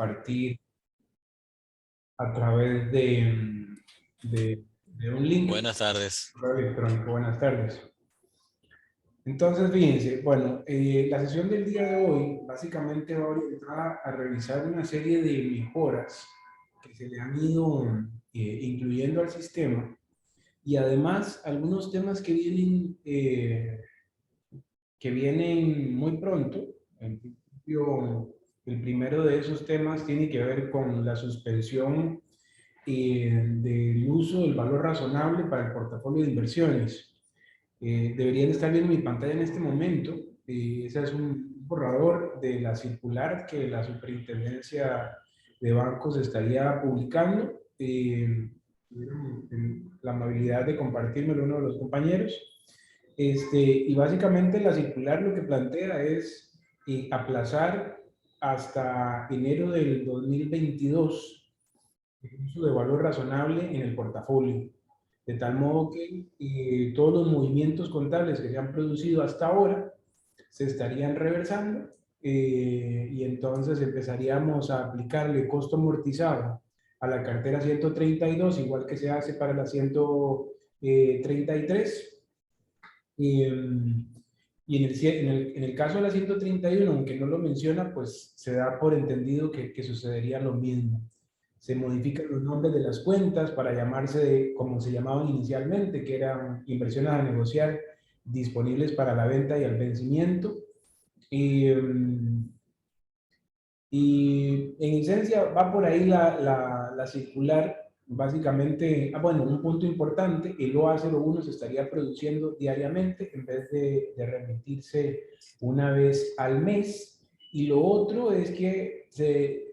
compartir a través de un link Buenas tardes. electrónico. Buenas tardes. Entonces, fíjense, bueno, la sesión del día de hoy básicamente va orientada a revisar una serie de mejoras que se le han ido incluyendo al sistema y además algunos temas que vienen muy pronto. En principio, el primero de esos temas tiene que ver con la suspensión del uso del valor razonable para el portafolio de inversiones. Deberían estar viendo mi pantalla en este momento. Ese es un borrador de la circular que la Superintendencia de Bancos estaría publicando. Tuvieron la amabilidad de compartírmelo uno de los compañeros. Y básicamente la circular lo que plantea es aplazar hasta enero del 2022 el uso de valor razonable en el portafolio, de tal modo que todos los movimientos contables que se han producido hasta ahora se estarían reversando y entonces empezaríamos a aplicarle costo amortizado a la cartera 132, igual que se hace para la 133. Y en el caso de la 131, aunque no lo menciona, pues se da por entendido que sucedería lo mismo. Se modifican los nombres de las cuentas para llamarse como se llamaban inicialmente, que eran inversiones a negociar disponibles para la venta y al vencimiento. Y en esencia va por ahí la circular. Básicamente, bueno, un punto importante, el OA01 se estaría produciendo diariamente en vez de remitirse una vez al mes. Y lo otro es que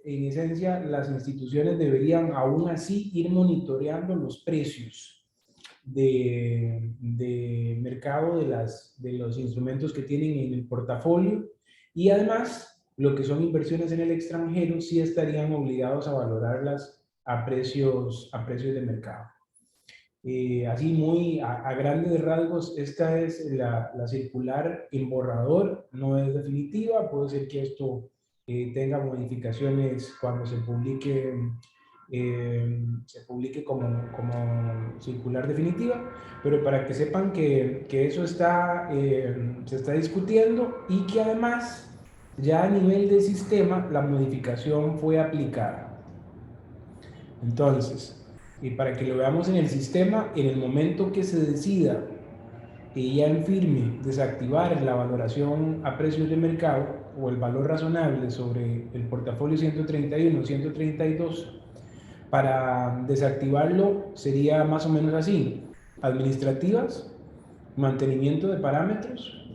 en esencia las instituciones deberían aún así ir monitoreando los precios de mercado de los instrumentos que tienen en el portafolio y además lo que son inversiones en el extranjero sí estarían obligados a valorarlas a precios de mercado. Así muy a grandes rasgos, esta es la circular en borrador, no es definitiva, puede ser que esto tenga modificaciones cuando se publique como circular definitiva, pero para que sepan que eso se está discutiendo y que además ya a nivel de sistema la modificación fue aplicada. Entonces, y para que lo veamos en el sistema, en el momento que se decida ya en firme desactivar la valoración a precios de mercado o el valor razonable sobre el portafolio 131, 132, para desactivarlo sería más o menos así: administrativas, mantenimiento de parámetros,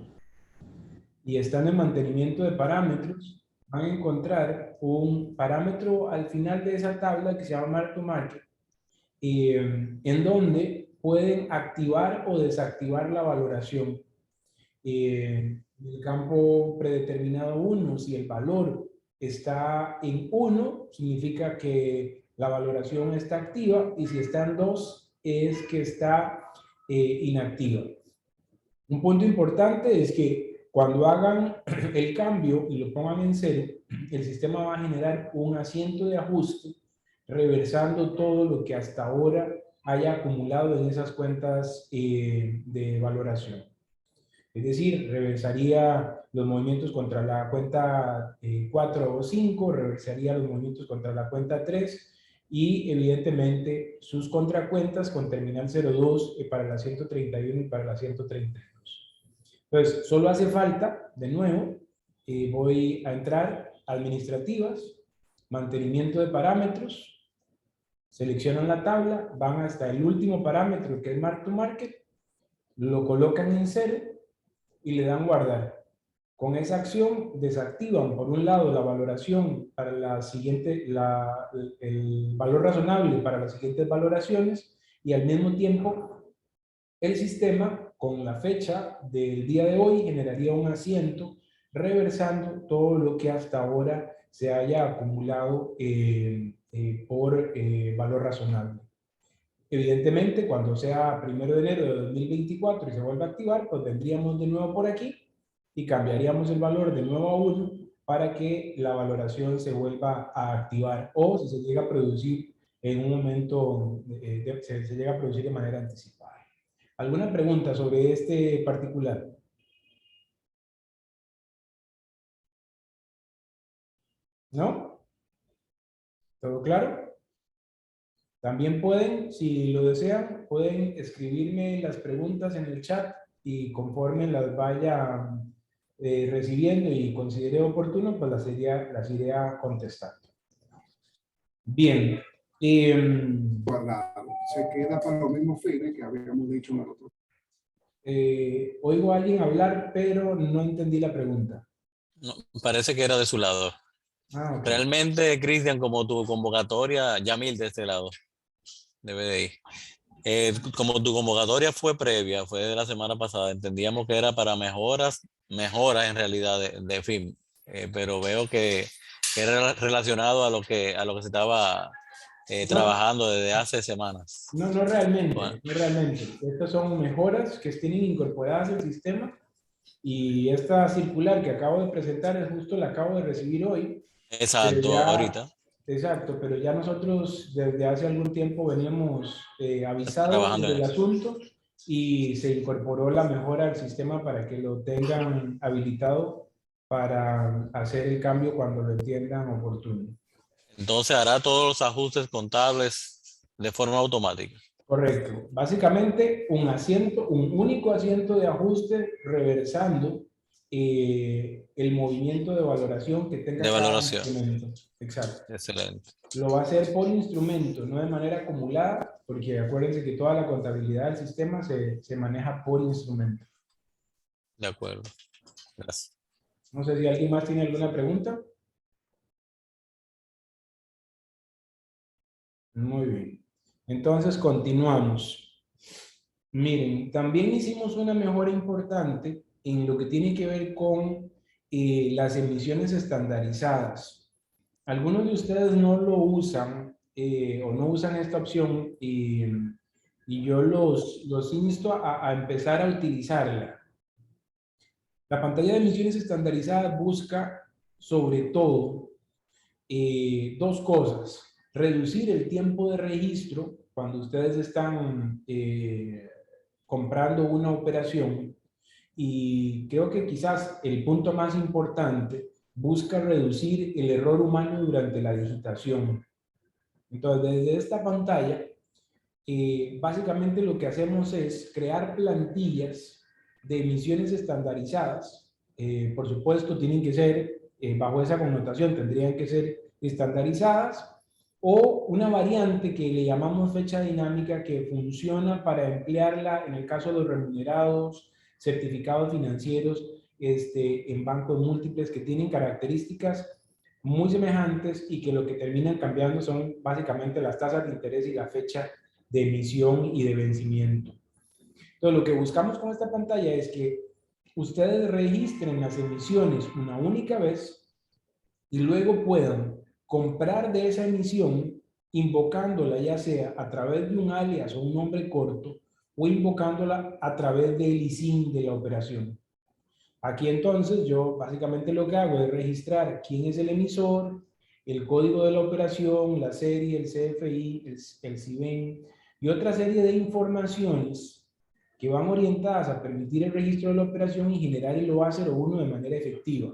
y están en mantenimiento de parámetros, van a encontrar un parámetro al final de esa tabla que se llama Mark to Market, en donde pueden activar o desactivar la valoración. En el campo predeterminado 1, si el valor está en 1, significa que la valoración está activa, y si está en 2, es que está inactiva. Un punto importante es que cuando hagan el cambio y lo pongan en 0, el sistema va a generar un asiento de ajuste reversando todo lo que hasta ahora haya acumulado en esas cuentas de valoración. Es decir, reversaría los movimientos contra la cuenta 4 o 5, reversaría los movimientos contra la cuenta 3 y evidentemente sus contracuentas con terminal 02 para la 131 y para la 132. Entonces, solo hace falta, de nuevo, voy a entrar administrativas, mantenimiento de parámetros, seleccionan la tabla, van hasta el último parámetro que es Mark to Market, lo colocan en 0 y le dan guardar. Con esa acción desactivan por un lado la valoración para la siguiente, el valor razonable para las siguientes valoraciones, y al mismo tiempo el sistema con la fecha del día de hoy generaría un asiento reversando todo lo que hasta ahora se haya acumulado por valor razonable. Evidentemente, cuando sea 1 de enero de 2024 y se vuelva a activar, pues vendríamos de nuevo por aquí y cambiaríamos el valor de nuevo a 1 para que la valoración se vuelva a activar o si se llega a producir en un momento, se llega a producir de manera anticipada. ¿Alguna pregunta sobre este particular? ¿No? ¿Todo claro? También pueden, si lo desean, pueden escribirme las preguntas en el chat y conforme las vaya recibiendo y considere oportuno, pues las iré a contestar. Bien. Guardado. Se queda para los mismos fines que habíamos dicho nosotros. Oigo a alguien hablar, pero no entendí la pregunta. No, parece que era de su lado. Ah, okay. Realmente, Cristian, como tu convocatoria, Yamil de este lado, debe de ir. Como tu convocatoria fue previa, fue de la semana pasada, entendíamos que era para mejoras en realidad de FIM, pero veo que era relacionado a lo que se estaba trabajando desde hace semanas. No realmente, Bueno. no realmente. Estas son mejoras que tienen incorporadas al sistema y esta circular que acabo de presentar es justo la acabo de recibir hoy. Exacto, ahorita. Exacto, pero ya nosotros desde hace algún tiempo veníamos avisados Trabajando en del eso. asunto y se incorporó la mejora al sistema para que lo tengan habilitado para hacer el cambio cuando lo entiendan oportuno. Entonces hará todos los ajustes contables de forma automática. Correcto. Básicamente un único asiento de ajuste reversando el movimiento de valoración que tenga De cada valoración. instrumento. Exacto. Excelente. Lo va a hacer por instrumento, no de manera acumulada, porque acuérdense que toda la contabilidad del sistema se maneja por instrumento. De acuerdo. Gracias. No sé si alguien más tiene alguna pregunta. Muy bien. Entonces, continuamos. Miren, también hicimos una mejora importante en lo que tiene que ver con las emisiones estandarizadas. Algunos de ustedes no lo usan o no usan esta opción y yo los insto a empezar a utilizarla. La pantalla de emisiones estandarizadas busca sobre todo dos cosas. Reducir el tiempo de registro cuando ustedes están comprando una operación y creo que quizás el punto más importante busca reducir el error humano durante la digitación. Entonces, desde esta pantalla, básicamente lo que hacemos es crear plantillas de emisiones estandarizadas. Por supuesto, tienen que ser, bajo esa connotación, tendrían que ser estandarizadas o una variante que le llamamos fecha dinámica que funciona para emplearla en el caso de los remunerados, certificados financieros en bancos múltiples que tienen características muy semejantes y que lo que terminan cambiando son básicamente las tasas de interés y la fecha de emisión y de vencimiento. Entonces, lo que buscamos con esta pantalla es que ustedes registren las emisiones una única vez y luego puedan comprar de esa emisión invocándola ya sea a través de un alias o un nombre corto o invocándola a través del ISIN de la operación. Aquí entonces yo básicamente lo que hago es registrar quién es el emisor, el código de la operación, la serie, el CFI, el CIBEN y otra serie de informaciones que van orientadas a permitir el registro de la operación y generar el OA01 de manera efectiva.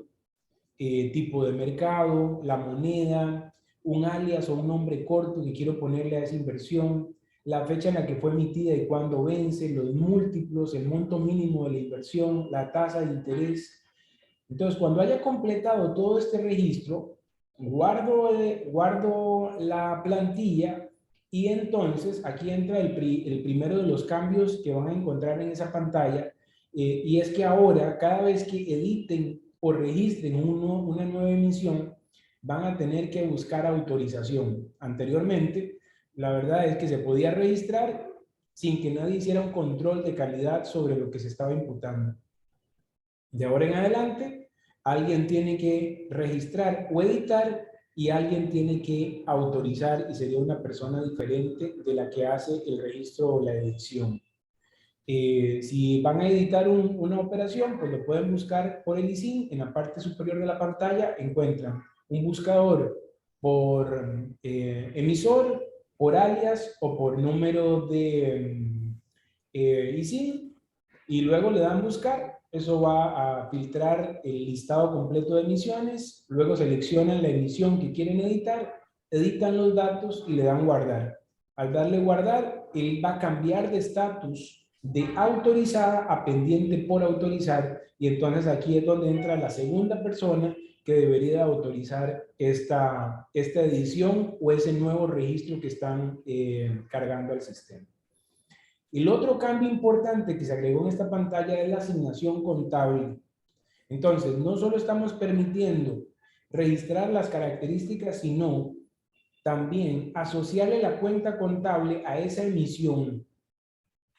Tipo de mercado, la moneda, un alias o un nombre corto que quiero ponerle a esa inversión, la fecha en la que fue emitida y cuándo vence, los múltiplos, el monto mínimo de la inversión, la tasa de interés. Entonces, cuando haya completado todo este registro, guardo la plantilla y entonces aquí entra el primero de los cambios que van a encontrar en esa pantalla y es que ahora cada vez que editen o registren una nueva emisión, van a tener que buscar autorización. Anteriormente, la verdad es que se podía registrar sin que nadie hiciera un control de calidad sobre lo que se estaba imputando. De ahora en adelante, alguien tiene que registrar o editar y alguien tiene que autorizar y sería una persona diferente de la que hace el registro o la edición. Si van a editar una operación, pues lo pueden buscar por el ISIN. En la parte superior de la pantalla encuentran un buscador por emisor, por alias o por número de ISIN, y luego le dan buscar. Eso va a filtrar el listado completo de emisiones, luego seleccionan la emisión que quieren editar, editan los datos y le dan guardar. Al darle guardar, él va a cambiar de estatus de autorizada a pendiente por autorizar, y entonces aquí es donde entra la segunda persona que debería autorizar esta edición o ese nuevo registro que están cargando al sistema. El otro cambio importante que se agregó en esta pantalla es la asignación contable. Entonces, no solo estamos permitiendo registrar las características, sino también asociarle la cuenta contable a esa emisión.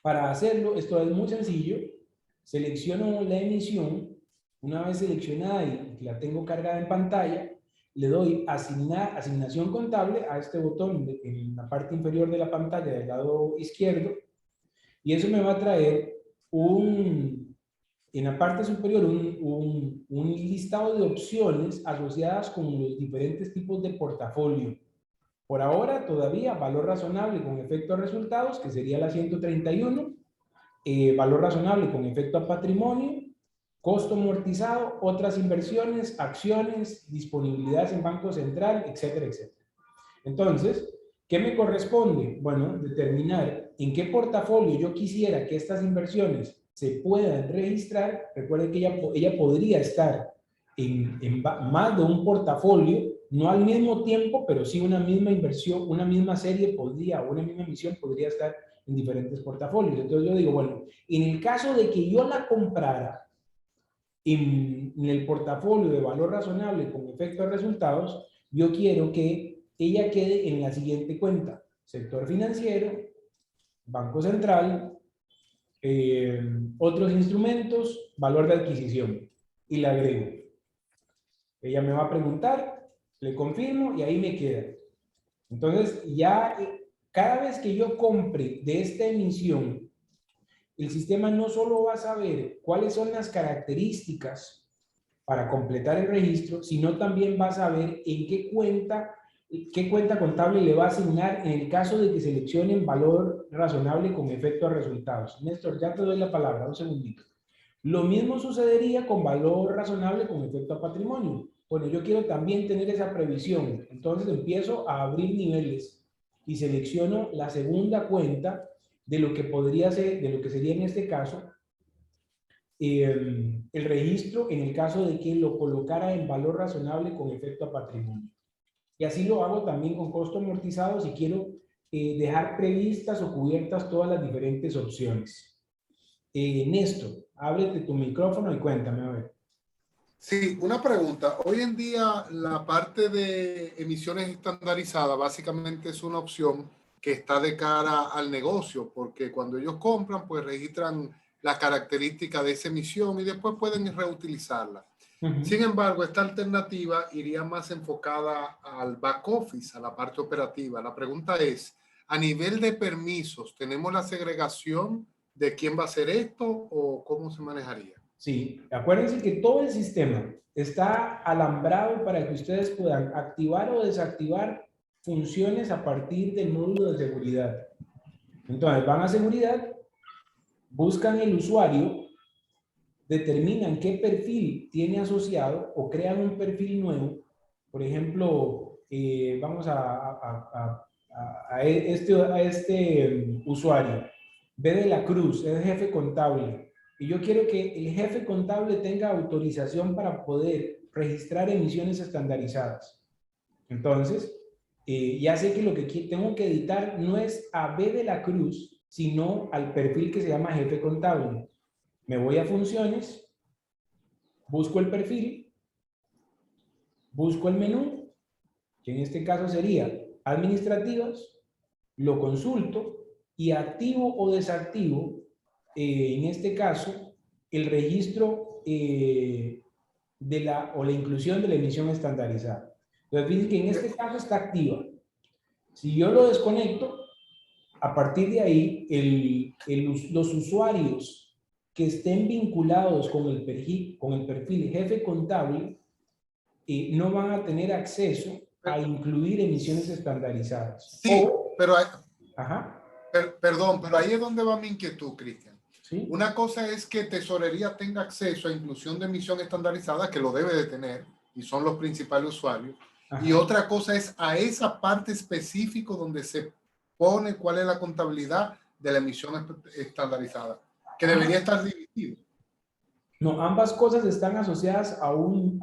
Para hacerlo, esto es muy sencillo. Selecciono la emisión. Una vez seleccionada y la tengo cargada en pantalla, le doy asignación contable a este botón en la parte inferior de la pantalla del lado izquierdo, y eso me va a traer en la parte superior un listado de opciones asociadas con los diferentes tipos de portafolio. Por ahora, todavía valor razonable con efecto a resultados, que sería la 131, valor razonable con efecto a patrimonio, costo amortizado, otras inversiones, acciones, disponibilidades en Banco Central, etcétera, etcétera. Entonces, ¿qué me corresponde? Bueno, determinar en qué portafolio yo quisiera que estas inversiones se puedan registrar. Recuerden que ella podría estar en más de un portafolio, no al mismo tiempo, pero sí una misma inversión, una misma serie podría, o una misma emisión podría estar en diferentes portafolios. Entonces yo digo, bueno, en el caso de que yo la comprara en el portafolio de valor razonable con efecto a resultados, yo quiero que ella quede en la siguiente cuenta: sector financiero, Banco Central, otros instrumentos, valor de adquisición, y la agrego. Ella me va a preguntar, le confirmo y ahí me queda. Entonces ya cada vez que yo compre de esta emisión, el sistema no solo va a saber cuáles son las características para completar el registro, sino también va a saber en qué cuenta contable le va a asignar en el caso de que seleccionen valor razonable con efecto a resultados. Néstor, ya te doy la palabra, un segundito. Lo mismo sucedería con valor razonable con efecto a patrimonio. Bueno, yo quiero también tener esa previsión. Entonces empiezo a abrir niveles y selecciono la segunda cuenta de lo que podría ser, de lo que sería en este caso el registro en el caso de que lo colocara en valor razonable con efecto a patrimonio. Y así lo hago también con costo amortizado si quiero dejar previstas o cubiertas todas las diferentes opciones. Néstor, ábrete tu micrófono y cuéntame, a ver. Sí, una pregunta. Hoy en día la parte de emisiones estandarizadas básicamente es una opción que está de cara al negocio, porque cuando ellos compran, pues registran la característica de esa emisión y después pueden reutilizarla. Sin embargo, esta alternativa iría más enfocada al back office, a la parte operativa. La pregunta es, a nivel de permisos, ¿tenemos la segregación de quién va a hacer esto o cómo se manejaría? Sí, acuérdense que todo el sistema está alambrado para que ustedes puedan activar o desactivar funciones a partir del módulo de seguridad. Entonces van a seguridad, buscan el usuario, determinan qué perfil tiene asociado o crean un perfil nuevo. Por ejemplo, vamos a este usuario, B de la Cruz, es jefe contable, y yo quiero que el jefe contable tenga autorización para poder registrar emisiones estandarizadas. Entonces, ya sé que lo que tengo que editar no es a B de la Cruz, sino al perfil que se llama jefe contable. Me voy a funciones, busco el perfil, busco el menú, que en este caso sería administrativas, lo consulto y activo o desactivo, en este caso, el registro o la inclusión de la emisión estandarizada. Entonces, fíjense que en este caso está activa. Si yo lo desconecto, A partir de ahí, los usuarios que estén vinculados con el perfil jefe contable no van a tener acceso a incluir emisiones estandarizadas. Sí, pero, Ajá. perdón, pero ahí es donde va mi inquietud, Cristian. ¿Sí? Una cosa es que Tesorería tenga acceso a inclusión de emisión estandarizada, que lo debe de tener, y son los principales usuarios. Ajá. Y otra cosa es a esa parte específica donde se pone cuál es la contabilidad de la emisión estandarizada, que debería estar dividido. No, ambas cosas están asociadas a una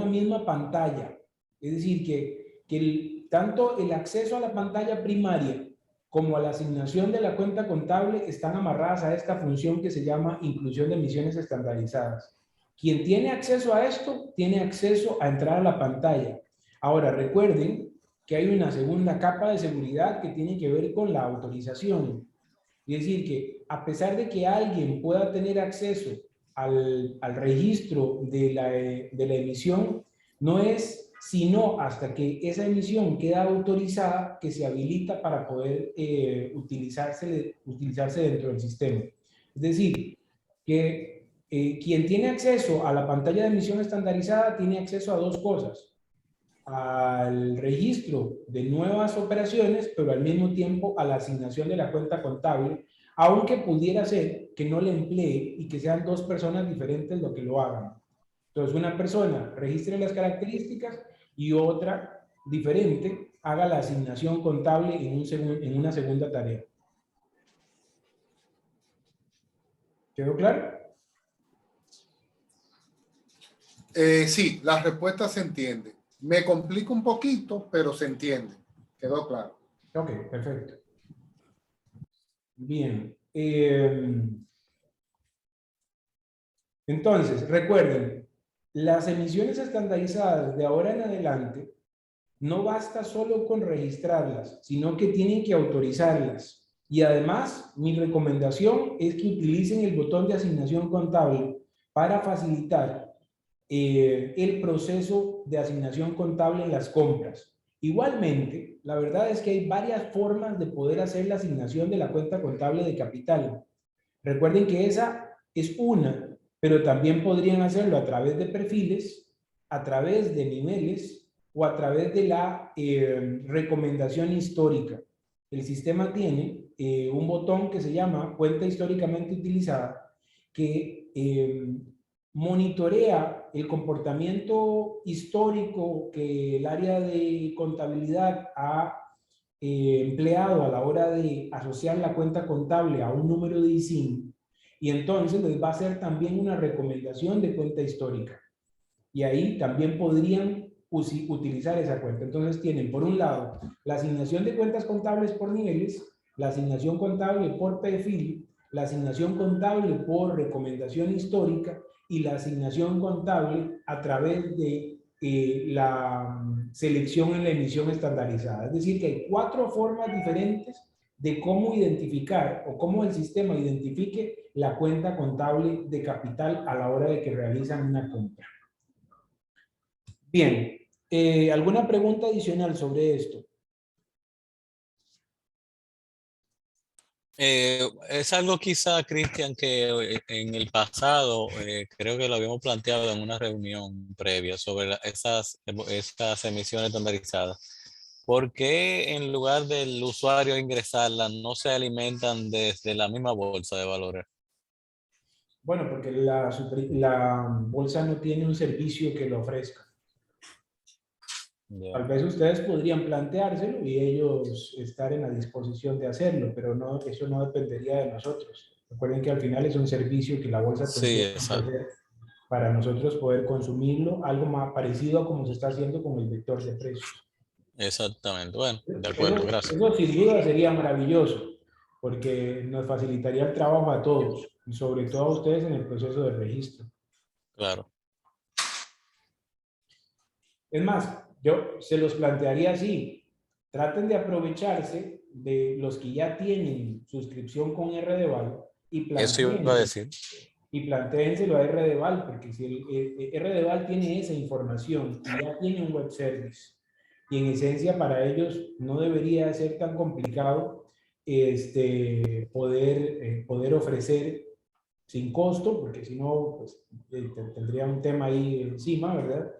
misma pantalla. Es decir, que tanto el acceso a la pantalla primaria como a la asignación de la cuenta contable están amarradas a esta función que se llama inclusión de emisiones estandarizadas. Quien tiene acceso a esto, tiene acceso a entrar a la pantalla. Ahora, recuerden que hay una segunda capa de seguridad que tiene que ver con la autorización. Es decir, que a pesar de que alguien pueda tener acceso al registro de la emisión, no es sino hasta que esa emisión queda autorizada que se habilita para poder utilizarse dentro del sistema. Es decir, que quien tiene acceso a la pantalla de emisión estandarizada tiene acceso a dos cosas: al registro de nuevas operaciones, pero al mismo tiempo a la asignación de la cuenta contable, aunque pudiera ser que no le emplee y que sean dos personas diferentes lo que lo hagan. Entonces, una persona registre las características y otra diferente haga la asignación contable en una segunda tarea. ¿Quedó claro? Sí, la respuesta se entiende. Me complica un poquito, pero se entiende. Quedó claro. Ok, perfecto. Bien. Entonces, recuerden, las emisiones estandarizadas de ahora en adelante no basta solo con registrarlas, sino que tienen que autorizarlas. Y además, mi recomendación es que utilicen el botón de asignación contable para facilitar el proceso de asignación contable en las compras. Igualmente, la verdad es que hay varias formas de poder hacer la asignación de la cuenta contable de capital. Recuerden que esa es una, pero también podrían hacerlo a través de perfiles, a través de niveles o a través de la recomendación histórica. El sistema tiene un botón que se llama cuenta históricamente utilizada que monitorea el comportamiento histórico que el área de contabilidad ha empleado a la hora de asociar la cuenta contable a un número de ISIN, y entonces les va a hacer también una recomendación de cuenta histórica. Y ahí también podrían utilizar esa cuenta. Entonces tienen, por un lado, la asignación de cuentas contables por niveles, la asignación contable por perfil, la asignación contable por recomendación histórica y la asignación contable a través de la selección en la emisión estandarizada. Es decir, que hay 4 formas diferentes de cómo identificar o cómo el sistema identifique la cuenta contable de capital a la hora de que realizan una compra. Bien, ¿alguna pregunta adicional sobre esto? Es algo quizá, Cristian, que en el pasado creo que lo habíamos planteado en una reunión previa sobre esas emisiones estandarizadas. ¿Por qué en lugar del usuario ingresarlas no se alimentan desde la misma bolsa de valores? Bueno, porque la bolsa no tiene un servicio que lo ofrezca. Yeah. Tal vez ustedes podrían planteárselo y ellos estar en la disposición de hacerlo, pero no, eso no dependería de nosotros. Recuerden que al final es un servicio que la bolsa tendría que ofrecer para nosotros poder consumirlo, algo más parecido a como se está haciendo con el vector de precios. Exactamente. Bueno, de acuerdo, gracias. Eso sin duda sería maravilloso, porque nos facilitaría el trabajo a todos, y sobre todo a ustedes en el proceso de registro. Claro. Es más, yo se los plantearía así: traten de aprovecharse de los que ya tienen suscripción con RDeval Eso iba a decir. y plantéenselo a RDeval, porque si RDeval tiene esa información y ya tiene un web service y en esencia para ellos no debería ser tan complicado poder ofrecer sin costo, porque si no, pues, tendría un tema ahí encima, ¿verdad?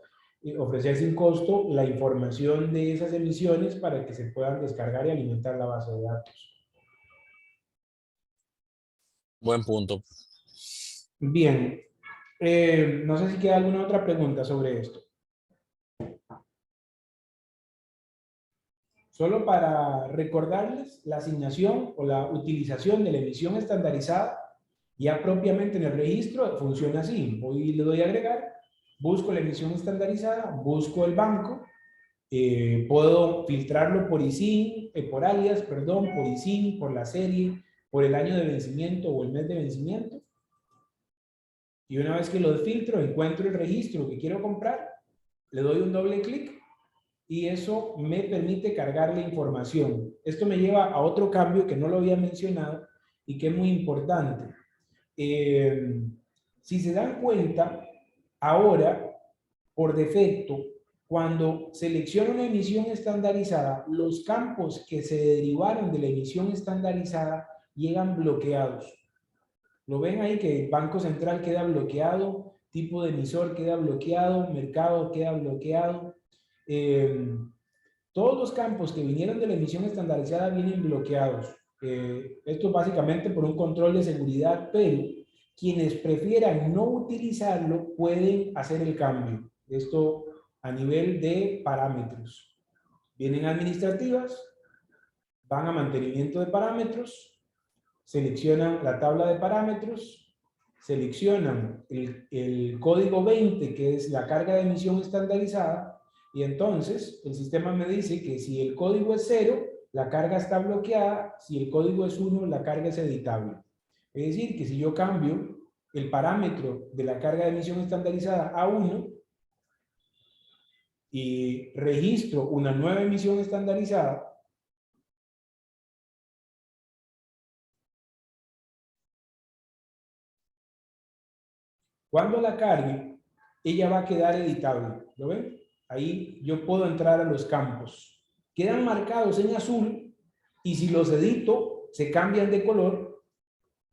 Y ofrecer sin costo la información de esas emisiones para que se puedan descargar y alimentar la base de datos. Buen punto. Bien, no sé si queda alguna otra pregunta sobre esto. Solo para recordarles, la asignación o la utilización de la emisión estandarizada, ya propiamente en el registro, funciona así. Hoy le doy a agregar, busco la emisión estandarizada, busco el banco, puedo filtrarlo por ISIN, por alias, perdón, por ISIN, por la serie, por el año de vencimiento o el mes de vencimiento. Y una vez que lo filtro, encuentro el registro que quiero comprar, le doy un doble clic y eso me permite cargar la información. Esto me lleva a otro cambio que no lo había mencionado y que es muy importante. Si se dan cuenta, ahora, por defecto, cuando selecciono una emisión estandarizada, los campos que se derivaron de la emisión estandarizada llegan bloqueados. Lo ven ahí que el Banco Central queda bloqueado, tipo de emisor queda bloqueado, mercado queda bloqueado. Todos los campos que vinieron de la emisión estandarizada vienen bloqueados. Esto básicamente por un control de seguridad, pero quienes prefieran no utilizarlo pueden hacer el cambio. Esto a nivel de parámetros. Vienen administrativas, van a mantenimiento de parámetros, seleccionan la tabla de parámetros, seleccionan el código 20, que es la carga de emisión estandarizada, y entonces el sistema me dice que si el código es 0, la carga está bloqueada, si el código es 1, la carga es editable. Es decir, que si yo cambio el parámetro de la carga de emisión estandarizada a 1 y registro una nueva emisión estandarizada, cuando la cargue, ella va a quedar editable. ¿Lo ven? Ahí yo puedo entrar a los campos. Quedan marcados en azul y si los edito, se cambian de color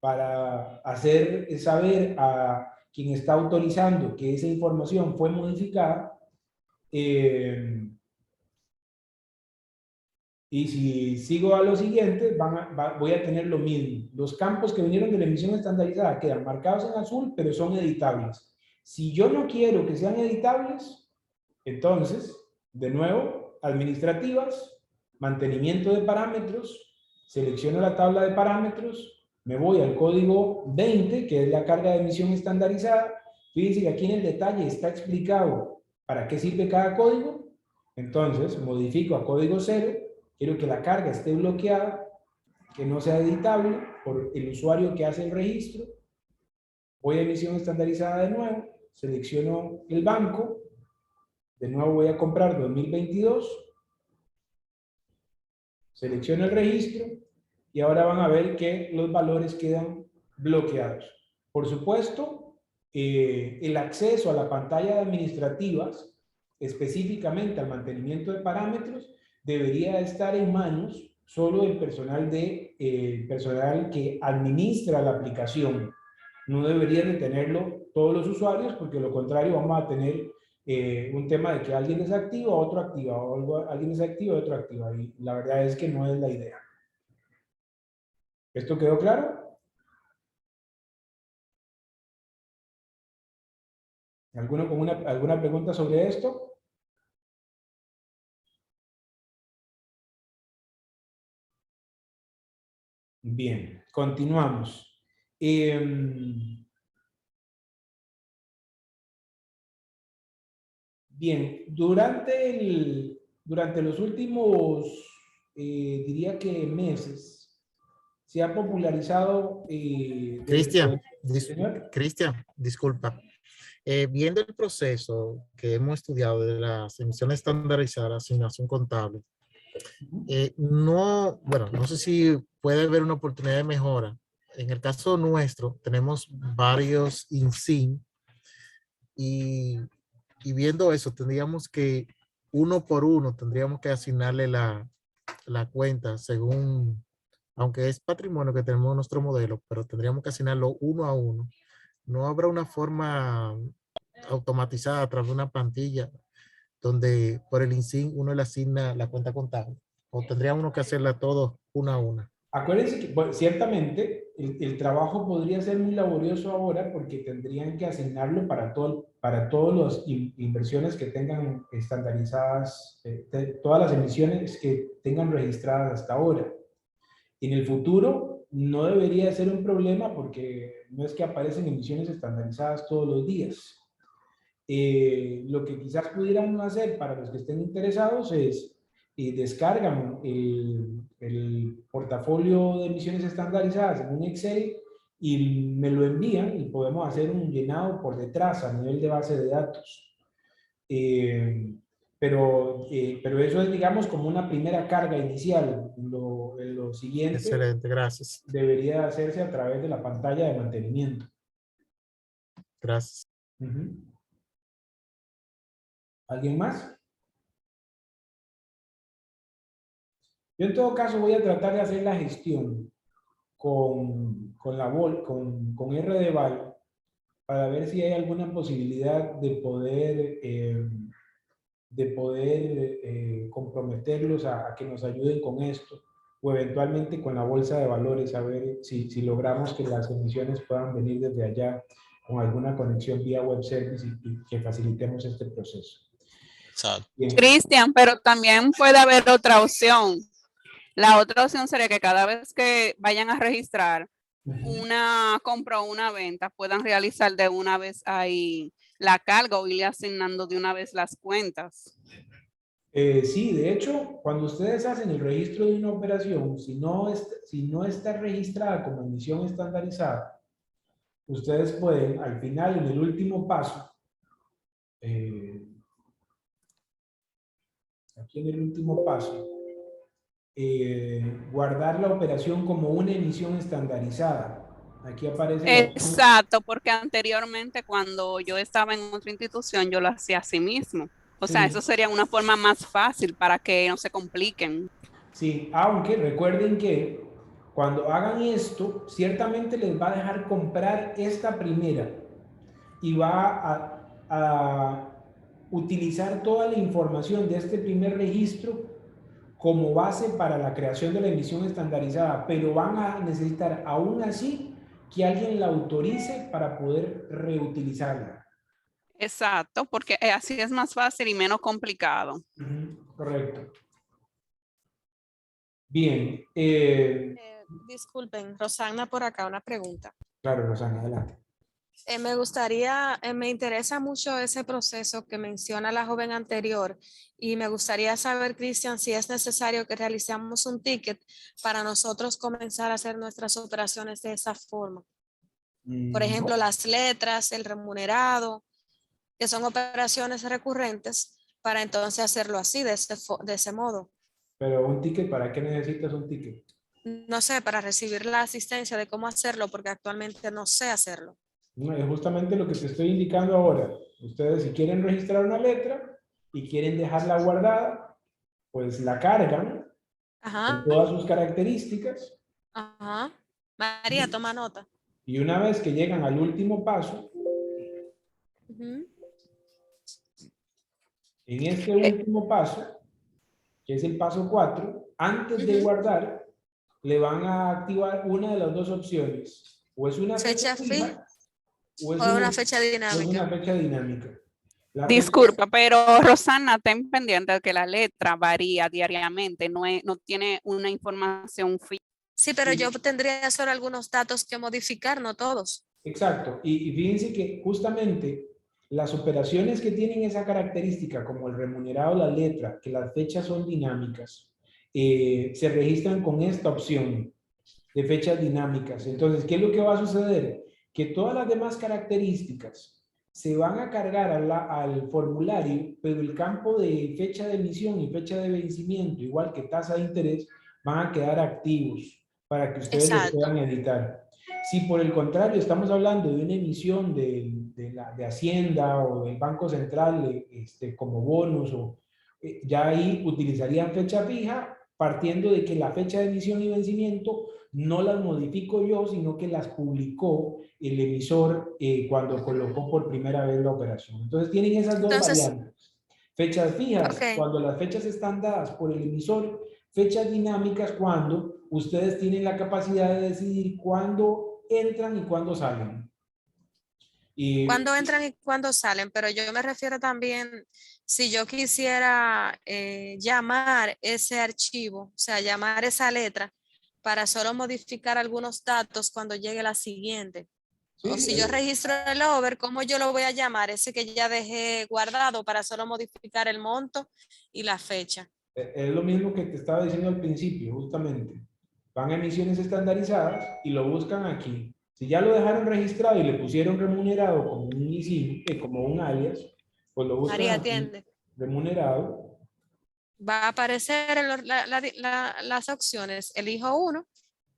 para hacer saber a quien está autorizando que esa información fue modificada. Y si sigo a lo siguiente, voy a tener lo mismo. Los campos que vinieron de la emisión estandarizada quedan marcados en azul, pero son editables. Si yo no quiero que sean editables, entonces, de nuevo, administrativas, mantenimiento de parámetros, selecciono la tabla de parámetros, me voy al código 20, que es la carga de emisión estandarizada. Fíjense que aquí en el detalle está explicado para qué sirve cada código. Entonces, modifico a código 0. Quiero que la carga esté bloqueada, que no sea editable por el usuario que hace el registro. Voy a emisión estandarizada de nuevo, selecciono el banco, de nuevo voy a comprar 2022, selecciono el registro y ahora van a ver que los valores quedan bloqueados. Por supuesto, el acceso a la pantalla de administrativas, específicamente al mantenimiento de parámetros, debería estar en manos solo del personal personal que administra la aplicación. No deberían de tenerlo todos los usuarios, porque lo contrario vamos a tener un tema de que alguien desactiva, otro activa, o alguien desactiva, otro activa. Y la verdad es que no es la idea. ¿Esto quedó claro? ¿Alguno con alguna pregunta sobre esto? Bien, continuamos. Bien, durante los últimos, diría que meses, se ha popularizado... Cristian, disculpa. Viendo el proceso que hemos estudiado de las emisiones estandarizadas, asignación contable, no sé si puede haber una oportunidad de mejora. En el caso nuestro, tenemos varios INSIN y viendo eso, tendríamos que uno por uno tendríamos que asignarle la cuenta según, aunque es patrimonio que tenemos en nuestro modelo, pero tendríamos que asignarlo uno a uno. No habrá una forma automatizada a través de una plantilla donde por el INSIN uno le asigna la cuenta contable, o tendría uno que hacerla todo una a una. Acuérdense que bueno, ciertamente el trabajo podría ser muy laborioso ahora porque tendrían que asignarlo para todas las inversiones que tengan estandarizadas, todas las emisiones que tengan registradas hasta ahora. En el futuro no debería ser un problema porque no es que aparecen emisiones estandarizadas todos los días. Lo que quizás pudiéramos hacer para los que estén interesados es descargan el portafolio de emisiones estandarizadas en un Excel y me lo envían y podemos hacer un llenado por detrás a nivel de base de datos. Pero eso es, digamos, como una primera carga inicial. Lo siguiente Excelente, gracias. debería hacerse a través de la pantalla de mantenimiento. Gracias. ¿Alguien más? Yo en todo caso voy a tratar de hacer la gestión con RDVAL para ver si hay alguna posibilidad de poder comprometerlos a que nos ayuden con esto o eventualmente con la bolsa de valores, a ver si logramos que las emisiones puedan venir desde allá con alguna conexión vía web service y que facilitemos este proceso. Cristian, pero también puede haber otra opción. La otra opción sería que cada vez que vayan a registrar una compra o una venta, puedan realizar de una vez ahí la carga o irle asignando de una vez las cuentas. Sí, de hecho, cuando ustedes hacen el registro de una operación, si no está registrada como emisión estandarizada, ustedes pueden, al final, en el último paso, aquí en el último paso, guardar la operación como una emisión estandarizada. Aquí aparece Exacto, porque anteriormente cuando yo estaba en otra institución, yo lo hacía así mismo. O sea, eso sería una forma más fácil para que no se compliquen. Sí, aunque recuerden que cuando hagan esto, ciertamente les va a dejar comprar esta primera y va a utilizar toda la información de este primer registro como base para la creación de la emisión estandarizada, pero van a necesitar aún así que alguien la autorice para poder reutilizarla. Exacto, porque así es más fácil y menos complicado. Correcto. Bien. Disculpen, Rosana por acá, una pregunta. Claro, Rosana, adelante. Me interesa mucho ese proceso que menciona la joven anterior y me gustaría saber, Cristian, si es necesario que realicemos un ticket para nosotros comenzar a hacer nuestras operaciones de esa forma. Por ejemplo, las letras, el remunerado, que son operaciones recurrentes, para entonces hacerlo así, de ese modo. Pero un ticket, ¿para qué necesitas un ticket? No sé, para recibir la asistencia de cómo hacerlo, porque actualmente no sé hacerlo. No, es justamente lo que te estoy indicando ahora. Ustedes si quieren registrar una letra y quieren dejarla guardada, pues la cargan con todas sus características. Ajá. María, toma nota. Y una vez que llegan al último paso, en este último paso, que es el paso 4, antes de guardar, le van a activar una de las dos opciones. O es una fecha fija, o es una fecha dinámica. Una fecha dinámica. Disculpa, pero Rosana, ten pendiente de que la letra varía diariamente, no tiene una información fija. Sí, pero yo tendría solo algunos datos que modificar, no todos. Exacto. Y fíjense que justamente las operaciones que tienen esa característica, como el remunerado, la letra, que las fechas son dinámicas, se registran con esta opción de fechas dinámicas. Entonces, ¿qué es lo que va a suceder? Que todas las demás características se van a cargar al formulario, pero el campo de fecha de emisión y fecha de vencimiento, igual que tasa de interés, van a quedar activos para que ustedes los puedan editar. Si por el contrario estamos hablando de una emisión de Hacienda o del Banco Central como bonos ya ahí utilizarían fecha fija, partiendo de que la fecha de emisión y vencimiento no las modifico yo, sino que las publicó el emisor cuando colocó por primera vez la operación. Entonces tienen esas dos Entonces, variantes. Fechas fijas, ok. cuando las fechas están dadas por el emisor. Fechas dinámicas, cuando ustedes tienen la capacidad de decidir cuándo entran y cuándo salen. ¿Cuándo entran y cuándo salen? Pero yo me refiero también, si yo quisiera llamar ese archivo, o sea, llamar esa letra para solo modificar algunos datos cuando llegue la siguiente. Sí, O si yo registro el over, ¿cómo yo lo voy a llamar? Ese que ya dejé guardado para solo modificar el monto y la fecha. es lo mismo que te estaba diciendo al principio, justamente. Van a emisiones estandarizadas y lo buscan aquí. Si ya lo dejaron registrado y le pusieron remunerado como un ISIN, como un alias, pues lo buscan María, aquí, atiende. remunerado. Va a aparecer en las opciones. Elijo uno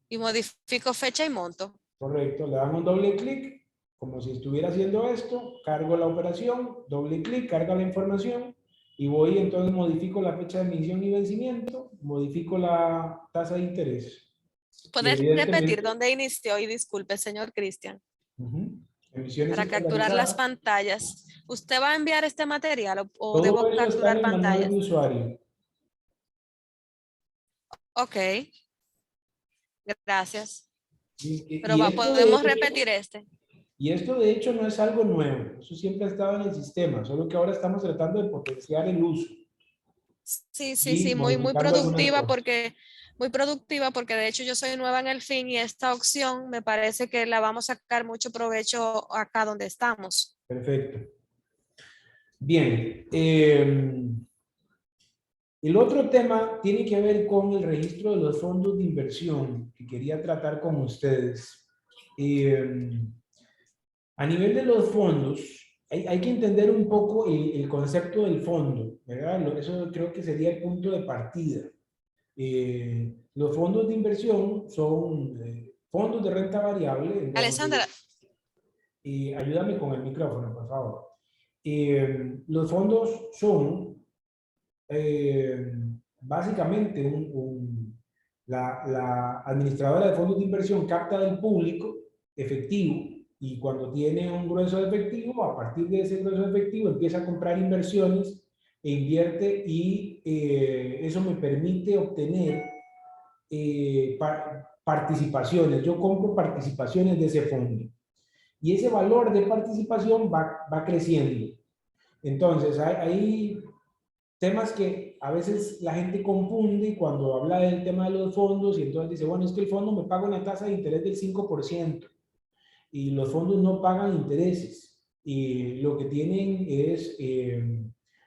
y modifico fecha y monto. Correcto, le dan un doble clic, como si estuviera haciendo esto, cargo la operación, doble clic, carga la información y voy, entonces modifico la fecha de emisión y vencimiento, modifico la tasa de interés. ¿Puedes repetir dónde inició? Y disculpe, señor Cristian, Emisiones para capturar las estandarizadas. pantallas. ¿Usted va a enviar este material o Todo debo eso está en capturar el manual pantallas? de usuario. Ok, gracias. Y, Pero y esto de podemos hecho, repetir este. y esto de hecho no es algo nuevo, eso siempre ha estado en el sistema, solo que ahora estamos tratando de potenciar el uso Sí, sí, y sí, muy modificando algunas cosas. muy productiva porque de hecho yo soy nueva en el fin y esta opción me parece que la vamos a sacar mucho provecho acá donde estamos. Perfecto. Bien. El otro tema tiene que ver con el registro de los fondos de inversión que quería tratar con ustedes. A nivel de los fondos, hay que entender un poco el concepto del fondo, ¿verdad? Eso creo que sería el punto de partida. Los fondos de inversión son fondos de renta variable. Alessandra, Ayúdame con el micrófono, por favor. Los fondos son básicamente la administradora de fondos de inversión capta del público efectivo y cuando tiene un grueso de efectivo, a partir de ese grueso de efectivo empieza a comprar inversiones e invierte y eso me permite obtener participaciones. Yo compro participaciones de ese fondo y ese valor de participación va creciendo. Entonces, hay temas que a veces la gente confunde cuando habla del tema de los fondos y entonces dice, bueno, es que el fondo me paga una tasa de interés del 5% y los fondos no pagan intereses y lo que tienen es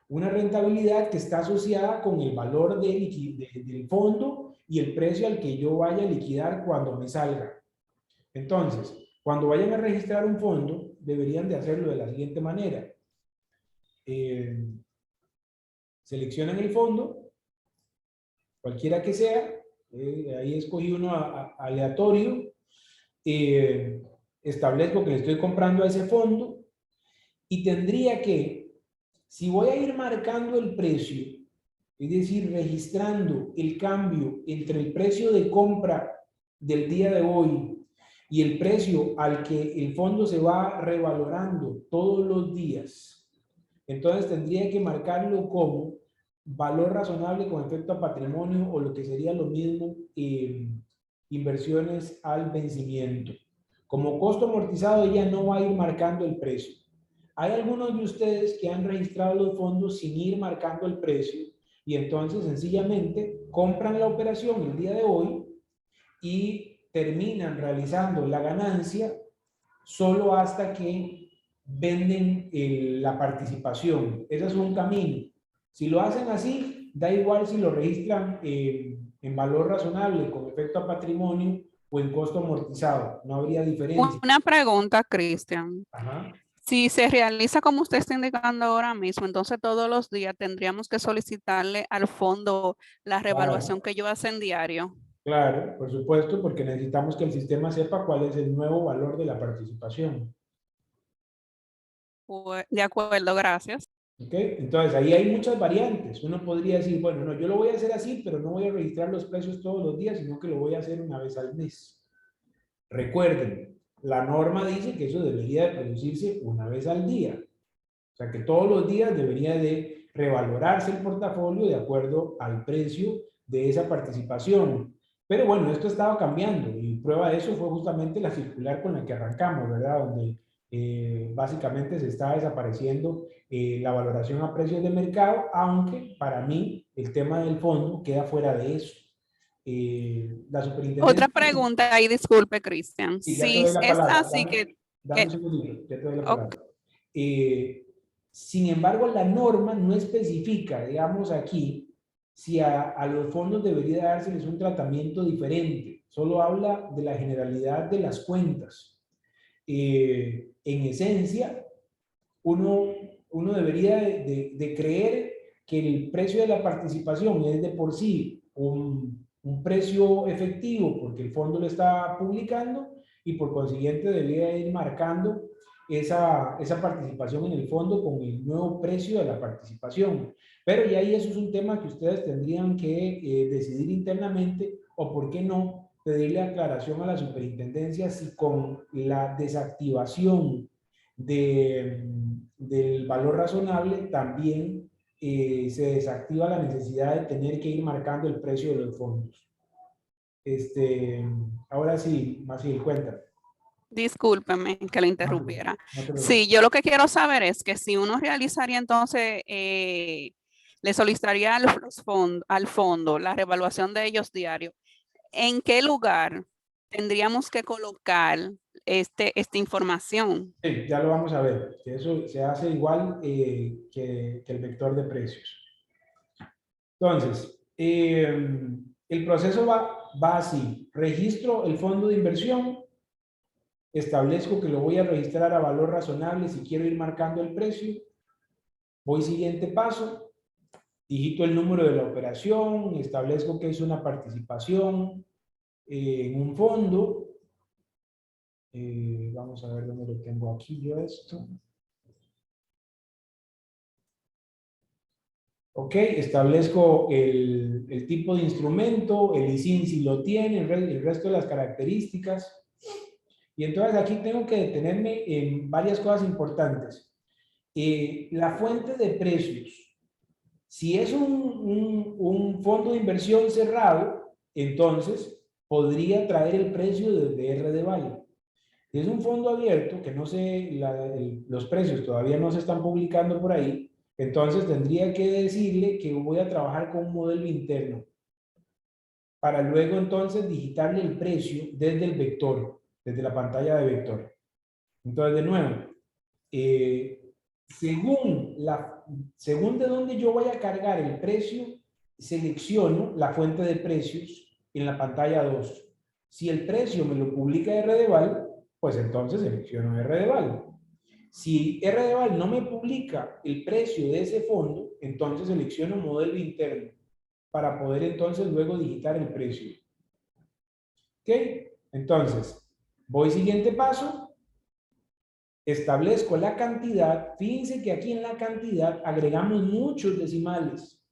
una rentabilidad que está asociada con el valor del fondo y el precio al que yo vaya a liquidar cuando me salga. Entonces, cuando vayan a registrar un fondo, deberían de hacerlo de la siguiente manera. Seleccionan el fondo, cualquiera que sea, ahí escogí uno aleatorio, establezco que le estoy comprando a ese fondo y tendría que, si voy a ir marcando el precio, es decir, registrando el cambio entre el precio de compra del día de hoy y el precio al que el fondo se va revalorando todos los días, entonces tendría que marcarlo como valor razonable con efecto a patrimonio o lo que sería lo mismo, inversiones al vencimiento. Como costo amortizado ella no va a ir marcando el precio. Hay algunos de ustedes que han registrado los fondos sin ir marcando el precio y entonces sencillamente compran la operación el día de hoy y terminan realizando la ganancia solo hasta que venden la participación. Ese es un camino. Si lo hacen así, da igual si lo registran en valor razonable con efecto a patrimonio o en costo amortizado. No habría diferencia. Una pregunta, Cristian. Ajá. Si se realiza como usted está indicando ahora mismo, entonces todos los días tendríamos que solicitarle al fondo la revaluación que ellos hacen diario. Claro, por supuesto, porque necesitamos que el sistema sepa cuál es el nuevo valor de la participación. Pues, de acuerdo, gracias. ¿Ok? Entonces, ahí hay muchas variantes. Uno podría decir, bueno, no, yo lo voy a hacer así, pero no voy a registrar los precios todos los días, sino que lo voy a hacer una vez al mes. Recuerden, la norma dice que eso debería de producirse una vez al día. O sea, que todos los días debería de revalorarse el portafolio de acuerdo al precio de esa participación. Pero bueno, esto ha estado cambiando y prueba de eso fue justamente la circular con la que arrancamos, ¿verdad? Donde básicamente se está desapareciendo la valoración a precios de mercado, aunque para mí el tema del fondo queda fuera de eso. La Otra superintendencia... pregunta ahí, disculpe, Cristian. Sí, ya te Si doy la es palabra. así Dame un segundito, ya te doy la ok, palabra. Sin embargo, la norma no especifica, digamos aquí, si a los fondos debería dárseles un tratamiento diferente. Solo habla de la generalidad de las cuentas. En esencia, uno debería de creer que el precio de la participación es de por sí un precio efectivo porque el fondo lo está publicando y por consiguiente debería ir marcando esa participación en el fondo con el nuevo precio de la participación. Pero ya ahí eso es un tema que ustedes tendrían que decidir internamente o por qué no pedirle aclaración a la superintendencia si con la desactivación del valor razonable también se desactiva la necesidad de tener que ir marcando el precio de los fondos. Ahora sí, Maciel, cuenta. discúlpeme que le interrumpiera. No te preocupes. Sí, yo lo que quiero saber es que si uno realizaría entonces, le solicitaría al fondo la revaluación de ellos diario, ¿en qué lugar tendríamos que colocar esta información? Sí, ya lo vamos a ver. Que eso se hace igual que el vector de precios. Entonces, el proceso va así. Registro el fondo de inversión. Establezco que lo voy a registrar a valor razonable si quiero ir marcando el precio. Voy siguiente paso. Digito el número de la operación. Establezco que es una participación en un fondo. Vamos a ver dónde lo tengo aquí yo esto. Ok, establezco el tipo de instrumento, el ISIN si lo tiene, el resto de las características. Y entonces aquí tengo que detenerme en varias cosas importantes. La fuente de precios. Si es un fondo de inversión cerrado, entonces podría traer el precio desde RDVAL. Si es un fondo abierto, que no sé, los precios todavía no se están publicando por ahí, entonces tendría que decirle que voy a trabajar con un modelo interno para luego entonces digitarle el precio desde el vector, desde la pantalla de vector. Entonces, de nuevo, según de dónde yo voy a cargar el precio, selecciono la fuente de precios en la pantalla 2. Si el precio me lo publica RDVAL, pues entonces selecciono RDVAL. Si RDVAL no me publica el precio de ese fondo, entonces selecciono modelo interno para poder entonces luego digitar el precio. ¿Ok? Entonces, voy siguiente paso, establezco la cantidad. Fíjense que aquí en la cantidad agregamos muchos decimales.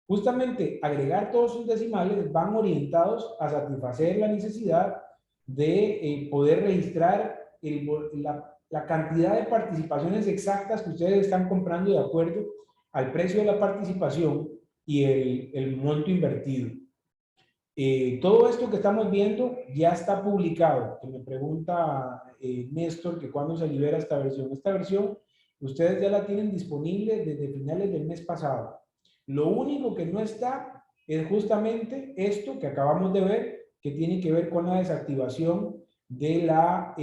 Justamente agregar todos esos decimales van orientados a satisfacer la necesidad de poder registrar la cantidad de participaciones exactas que ustedes están comprando de acuerdo al precio de la participación y el monto invertido. Todo esto que estamos viendo ya está publicado. Que me pregunta Néstor que cuándo se libera esta versión. Esta versión ustedes ya la tienen disponible desde finales del mes pasado. Lo único que no está es justamente esto que acabamos de ver, que tiene que ver con la desactivación de la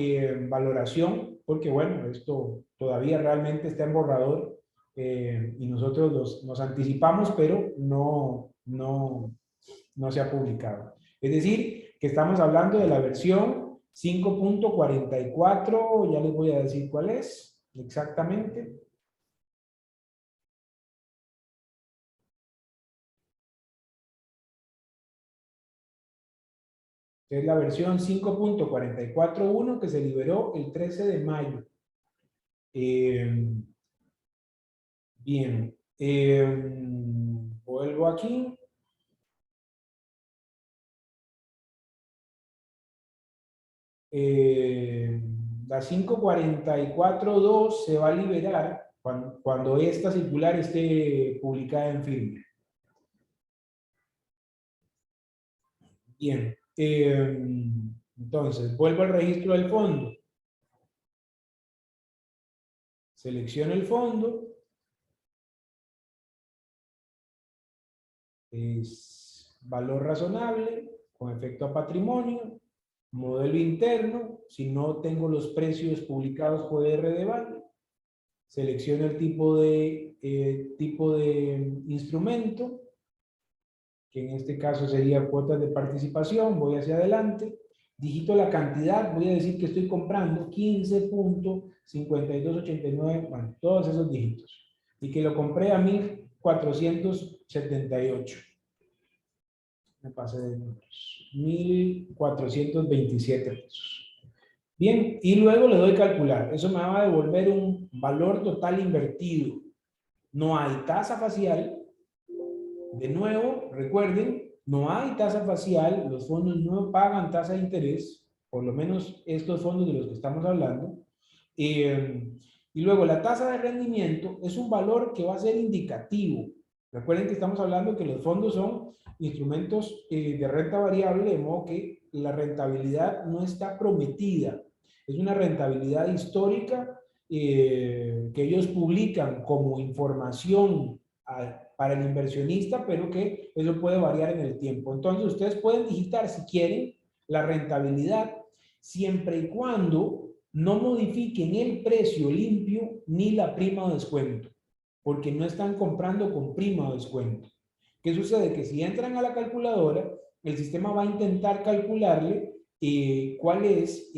valoración, porque bueno, esto todavía realmente está en borrador y nosotros nos anticipamos, pero no se ha publicado. Es decir, que estamos hablando de la versión 5.44, ya les voy a decir cuál es exactamente. Es la versión 5.44.1 que se liberó el 13 de mayo. Bien. Vuelvo aquí. La 544.2 se va a liberar cuando esta circular esté publicada en firme. Bien. Entonces, vuelvo al registro del fondo. Selecciono el fondo. Es valor razonable, con efecto a patrimonio. Modelo interno, si no tengo los precios publicados por RDVAL, selecciono el tipo de instrumento, que en este caso sería cuotas de participación, voy hacia adelante, digito la cantidad, voy a decir que estoy comprando 15.5289, bueno, todos esos dígitos, y que lo compré a 1.478. Me pasé de números. 1.427 pesos. Bien, y luego le doy calcular. Eso me va a devolver un valor total invertido. No hay tasa facial. De nuevo, recuerden, no hay tasa facial. Los fondos no pagan tasa de interés, por lo menos estos fondos de los que estamos hablando. Y luego la tasa de rendimiento es un valor que va a ser indicativo. Recuerden que estamos hablando que los fondos son instrumentos de renta variable, de modo que la rentabilidad no está prometida. Es una rentabilidad histórica que ellos publican como información para el inversionista, pero que eso puede variar en el tiempo. Entonces, ustedes pueden digitar, si quieren, la rentabilidad, siempre y cuando no modifiquen el precio limpio ni la prima o descuento, porque no están comprando con prima o descuento. ¿Qué sucede? Que si entran a la calculadora, el sistema va a intentar calcularle cuál es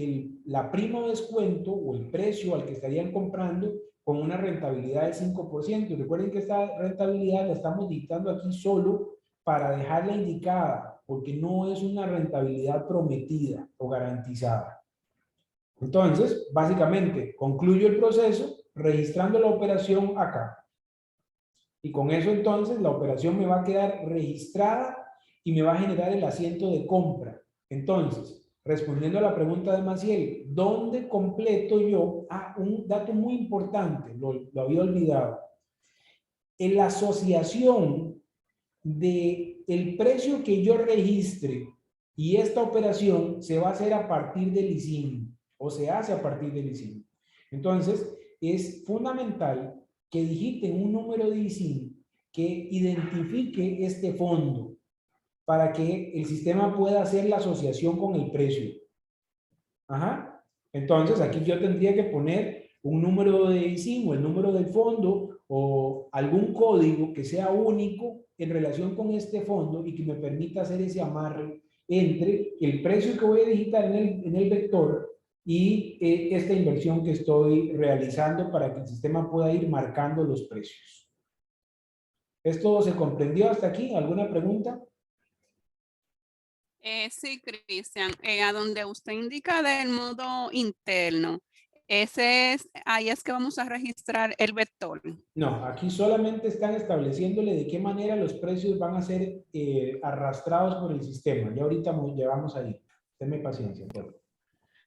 la prima o descuento o el precio al que estarían comprando con una rentabilidad del 5%. Y recuerden que esta rentabilidad la estamos dictando aquí solo para dejarla indicada, porque no es una rentabilidad prometida o garantizada. Entonces, básicamente, concluyo el proceso registrando la operación acá. Y con eso entonces la operación me va a quedar registrada y me va a generar el asiento de compra. Entonces, respondiendo a la pregunta de Maciel, ¿dónde completo yo? Un dato muy importante, lo había olvidado. En la asociación del precio que yo registre y esta operación se va a hacer a partir del ISIN o se hace a partir del ISIN. Entonces, es fundamental que digiten un número de ISIN que identifique este fondo para que el sistema pueda hacer la asociación con el precio. Ajá. Entonces, aquí yo tendría que poner un número de ISIN o el número del fondo o algún código que sea único en relación con este fondo y que me permita hacer ese amarre entre el precio que voy a digitar en el vector y esta inversión que estoy realizando para que el sistema pueda ir marcando los precios. ¿Esto se comprendió hasta aquí? ¿Alguna pregunta? Sí, Cristian, a donde usted indica del modo interno, ahí es que vamos a registrar el vector. No, aquí solamente están estableciéndole de qué manera los precios van a ser arrastrados por el sistema. Ya ahorita llegamos ahí. Tenme paciencia, por favor.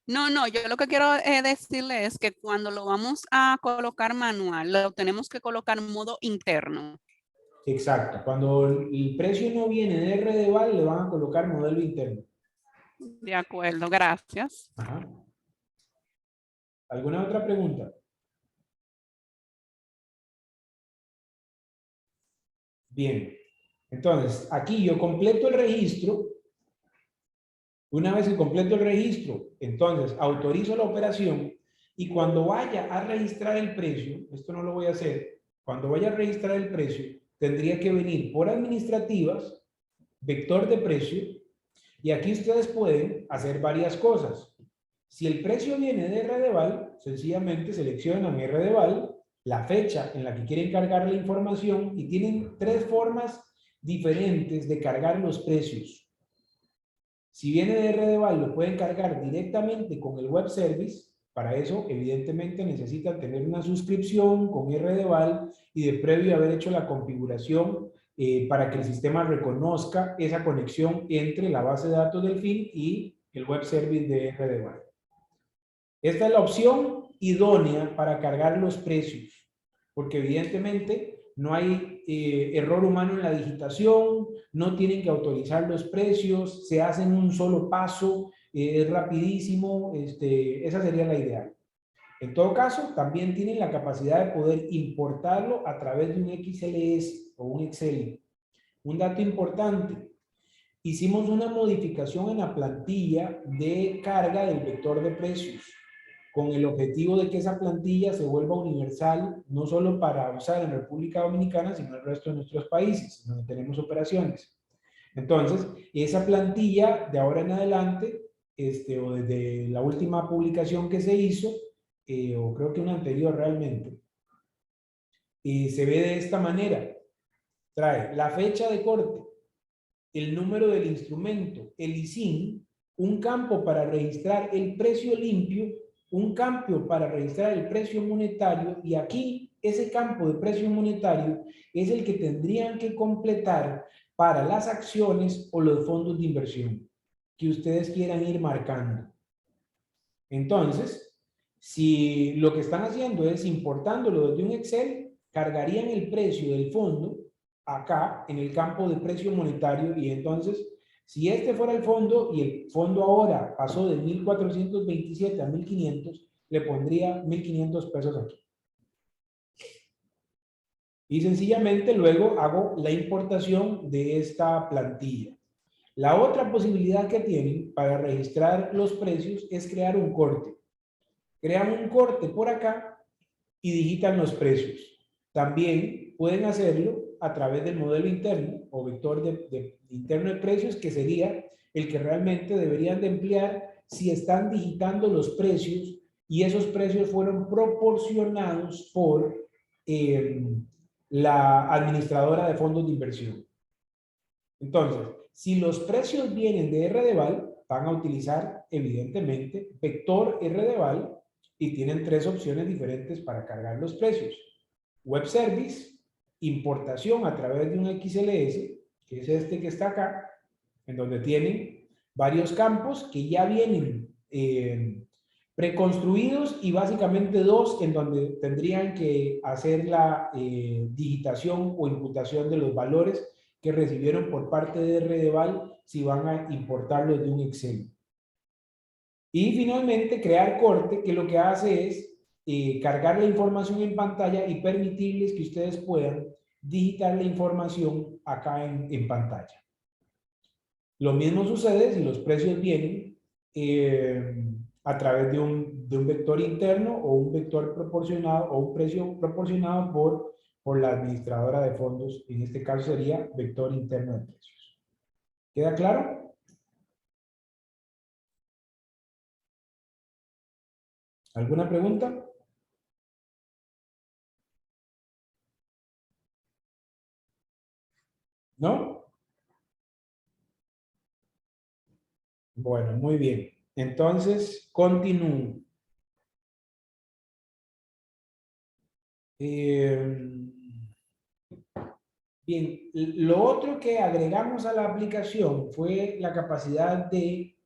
No, yo lo que quiero decirle es que cuando lo vamos a colocar manual, lo tenemos que colocar en modo interno. Exacto. Cuando el precio no viene de RDVAL, le van a colocar modelo interno. De acuerdo, gracias. Ajá. ¿Alguna otra pregunta? Bien. Entonces, aquí yo completo el registro. Una vez que completo el registro, entonces autorizo la operación y cuando vaya a registrar el precio, esto no lo voy a hacer, cuando vaya a registrar el precio, tendría que venir por administrativas, vector de precio, y aquí ustedes pueden hacer varias cosas. Si el precio viene de RDVAL, sencillamente seleccionan RDVAL, la fecha en la que quieren cargar la información y tienen tres formas diferentes de cargar los precios. Si viene de RDVAL, lo pueden cargar directamente con el web service, Para eso, evidentemente, necesitan tener una suscripción con RDVAL y de previo haber hecho la configuración para que el sistema reconozca esa conexión entre la base de datos del FIN y el web service de RDVAL. Esta es la opción idónea para cargar los precios, porque evidentemente no hay error humano en la digitación, no tienen que autorizar los precios, se hacen un solo paso, es rapidísimo, esa sería la ideal. En todo caso, también tienen la capacidad de poder importarlo a través de un XLS o un Excel. Un dato importante, hicimos una modificación en la plantilla de carga del vector de precios, con el objetivo de que esa plantilla se vuelva universal, no solo para usar en República Dominicana, sino en el resto de nuestros países, donde tenemos operaciones. Entonces, esa plantilla de ahora en adelante, o desde la última publicación que se hizo, o creo que una anterior realmente, se ve de esta manera. Trae la fecha de corte, el número del instrumento, el ISIN, un campo para registrar el precio limpio, un campo para registrar el precio monetario, y aquí ese campo de precio monetario es el que tendrían que completar para las acciones o los fondos de inversión que ustedes quieran ir marcando. Entonces, si lo que están haciendo es importándolo desde un Excel, cargarían el precio del fondo acá en el campo de precio monetario, y entonces, si este fuera el fondo y el fondo ahora pasó de 1.427 a 1.500, le pondría 1.500 pesos aquí. Y sencillamente luego hago la importación de esta plantilla. La otra posibilidad que tienen para registrar los precios es crear un corte. Crean un corte por acá y digitan los precios. También pueden hacerlo a través del modelo interno o vector interno de precios, que sería el que realmente deberían de emplear si están digitando los precios y esos precios fueron proporcionados por la administradora de fondos de inversión. Entonces, si los precios vienen de RDVAL, van a utilizar evidentemente vector RDVAL y tienen tres opciones diferentes para cargar los precios. Web Service, importación a través de un XLS, que es este que está acá, en donde tienen varios campos que ya vienen preconstruidos, y básicamente dos en donde tendrían que hacer la digitación o imputación de los valores que recibieron por parte de RDVAL si van a importarlos de un Excel. Y finalmente crear corte, que lo que hace es cargar la información en pantalla y permitirles que ustedes puedan digitar la información acá en pantalla. Lo mismo sucede si los precios vienen a través de un vector interno o un vector proporcionado o un precio proporcionado por la administradora de fondos. En este caso sería vector interno de precios. ¿Queda claro? ¿Alguna pregunta? ¿No? Bueno, muy bien. Entonces, continúo. Bien, lo otro que agregamos a la aplicación fue la capacidad de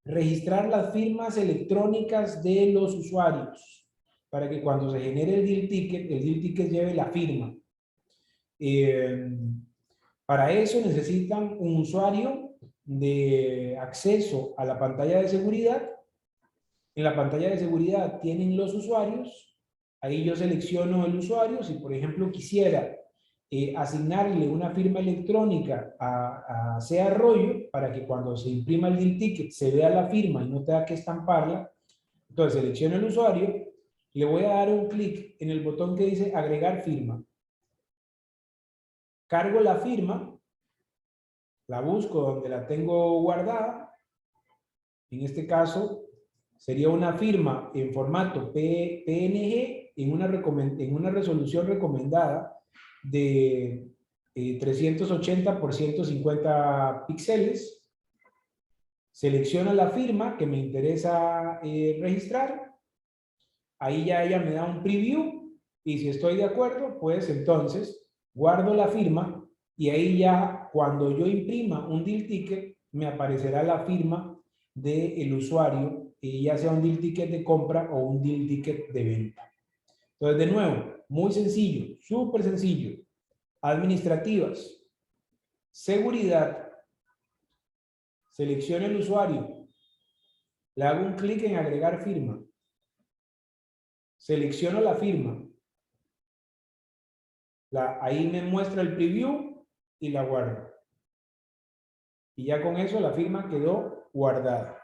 registrar las firmas electrónicas de los usuarios para que cuando se genere el deal ticket lleve la firma. Para eso necesitan un usuario de acceso a la pantalla de seguridad. En la pantalla de seguridad tienen los usuarios. Ahí yo selecciono el usuario. Si por ejemplo quisiera asignarle una firma electrónica a C. Arroyo para que cuando se imprima el deal ticket se vea la firma y no tenga que estamparla, entonces selecciono el usuario, le voy a dar un clic en el botón que dice agregar firma. Cargo la firma, la busco donde la tengo guardada. En este caso sería una firma en formato PNG en una resolución recomendada de 380 por 150 píxeles. Selecciono la firma que me interesa registrar. Ahí ya ella me da un preview y si estoy de acuerdo, pues entonces guardo la firma y ahí ya cuando yo imprima un deal ticket me aparecerá la firma del usuario, ya sea un deal ticket de compra o un deal ticket de venta. Entonces, de nuevo, muy sencillo, súper sencillo. Administrativas, seguridad, selecciono el usuario, le hago un clic en agregar firma, selecciono la firma, ahí me muestra el preview y la guardo. Y ya con eso la firma quedó guardada.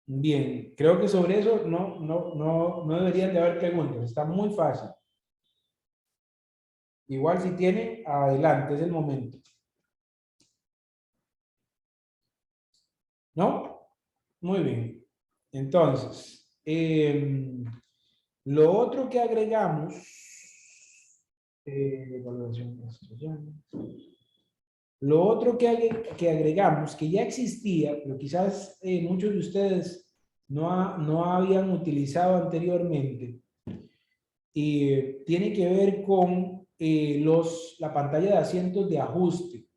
Bien, creo que sobre eso no deberían de haber preguntas, está muy fácil. Igual si tienen, adelante, es el momento. ¿No? Muy bien. Entonces, lo otro que agregamos, lo otro que agregamos, que ya existía, pero quizás muchos de ustedes no habían utilizado anteriormente, tiene que ver con la pantalla de asientos de ajuste.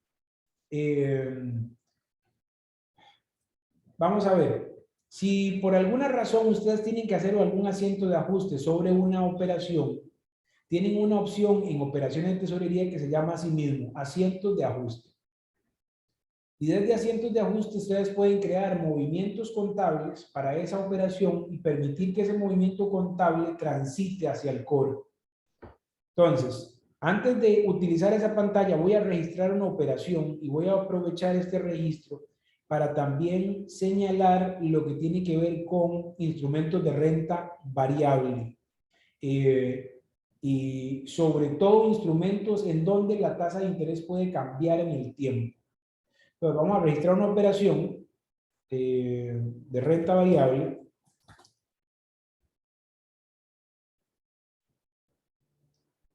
Vamos a ver, si por alguna razón ustedes tienen que hacer algún asiento de ajuste sobre una operación, tienen una opción en operaciones de tesorería que se llama así mismo, asientos de ajuste. Y desde asientos de ajuste ustedes pueden crear movimientos contables para esa operación y permitir que ese movimiento contable transite hacia el core. Entonces, antes de utilizar esa pantalla voy a registrar una operación y voy a aprovechar este registro para también señalar lo que tiene que ver con instrumentos de renta variable. Y sobre todo instrumentos en donde la tasa de interés puede cambiar en el tiempo. Entonces vamos a registrar una operación de renta variable.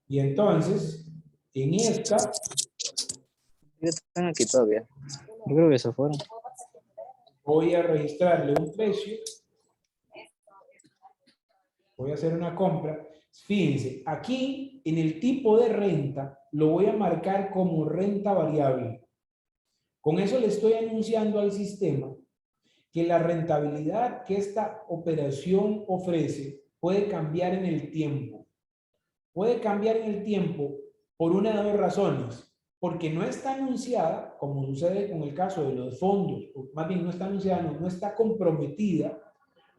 Y entonces, en esta... Están aquí todavía. Yo creo que se fueron. Voy a registrarle un precio. Voy a hacer una compra. Fíjense, aquí en el tipo de renta lo voy a marcar como renta variable. Con eso le estoy anunciando al sistema que la rentabilidad que esta operación ofrece puede cambiar en el tiempo. Puede cambiar en el tiempo por una de dos razones. Porque no está anunciada, como sucede con el caso de los fondos, o más bien no está anunciada, no está comprometida,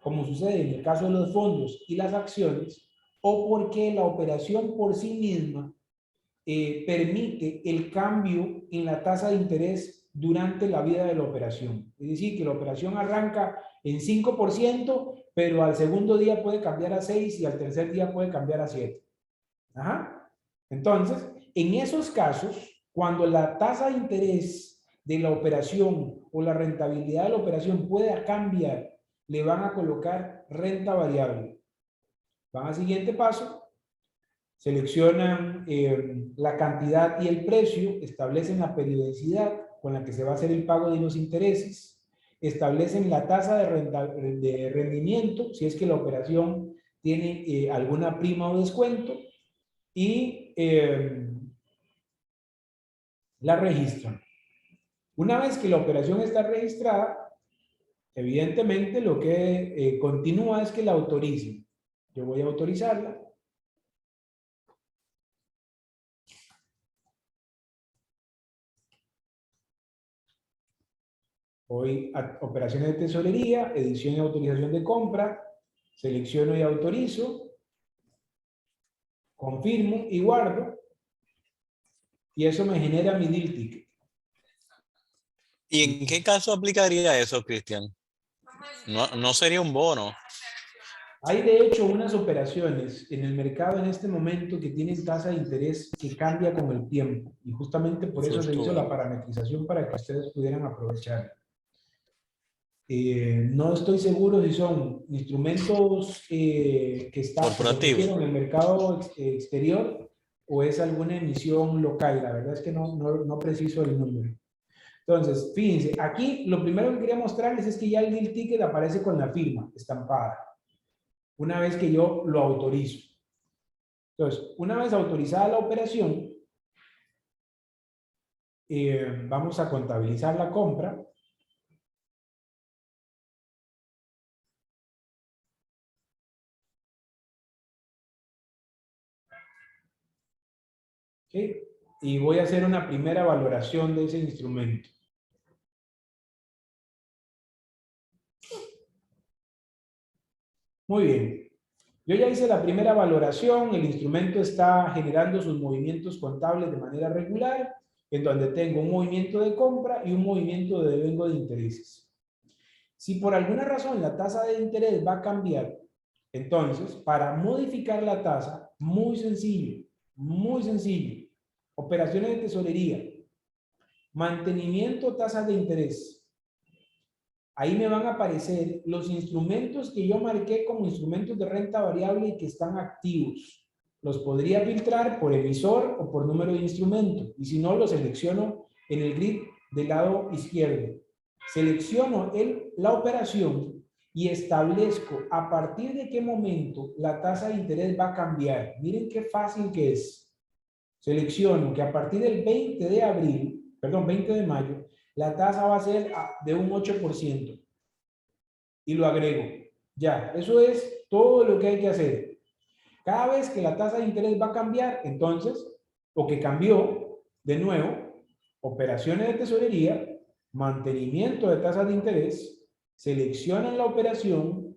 como sucede en el caso de los fondos y las acciones, o porque la operación por sí misma permite el cambio en la tasa de interés durante la vida de la operación. Es decir, que la operación arranca en 5%, pero al segundo día puede cambiar a 6 y al tercer día puede cambiar a 7. Ajá. Entonces, en esos casos, cuando la tasa de interés de la operación o la rentabilidad de la operación pueda cambiar, le van a colocar renta variable. Van al siguiente paso, seleccionan la cantidad y el precio, establecen la periodicidad con la que se va a hacer el pago de los intereses, establecen la tasa de rendimiento, si es que la operación tiene alguna prima o descuento, y la registran. Una vez que la operación está registrada, evidentemente lo que continúa es que la autoricen. Yo voy a autorizarla. Voy a operaciones de tesorería, edición y autorización de compra, selecciono y autorizo, confirmo y guardo, y eso me genera mi deal ticket. ¿Y en qué caso aplicaría eso, Cristian? No sería un bono. Hay de hecho unas operaciones en el mercado en este momento que tienen tasa de interés que cambia con el tiempo, y justamente por eso se hizo la parametrización para que ustedes pudieran aprovecharla. No estoy seguro si son instrumentos que están en el mercado exterior o es alguna emisión local. La verdad es que no preciso el número. Entonces, fíjense, aquí lo primero que quería mostrarles es que ya el deal ticket aparece con la firma estampada, una vez que yo lo autorizo. Entonces, una vez autorizada la operación, vamos a contabilizar la compra. ¿Okay? Y voy a hacer una primera valoración de ese instrumento. Muy bien. Yo ya hice la primera valoración, el instrumento está generando sus movimientos contables de manera regular, en donde tengo un movimiento de compra y un movimiento de devengo de intereses. Si por alguna razón la tasa de interés va a cambiar, entonces, para modificar la tasa, muy sencillo, operaciones de tesorería, mantenimiento tasas de interés. Ahí me van a aparecer los instrumentos que yo marqué como instrumentos de renta variable y que están activos. Los podría filtrar por emisor o por número de instrumento. Y si no, los selecciono en el grid del lado izquierdo. Selecciono la operación y establezco a partir de qué momento la tasa de interés va a cambiar. Miren qué fácil que es. Selecciono que a partir del 20 de mayo, la tasa va a ser de un 8%. Y lo agrego. Ya, eso es todo lo que hay que hacer. Cada vez que la tasa de interés va a cambiar, entonces, o que cambió, de nuevo, operaciones de tesorería, mantenimiento de tasas de interés, seleccionan la operación,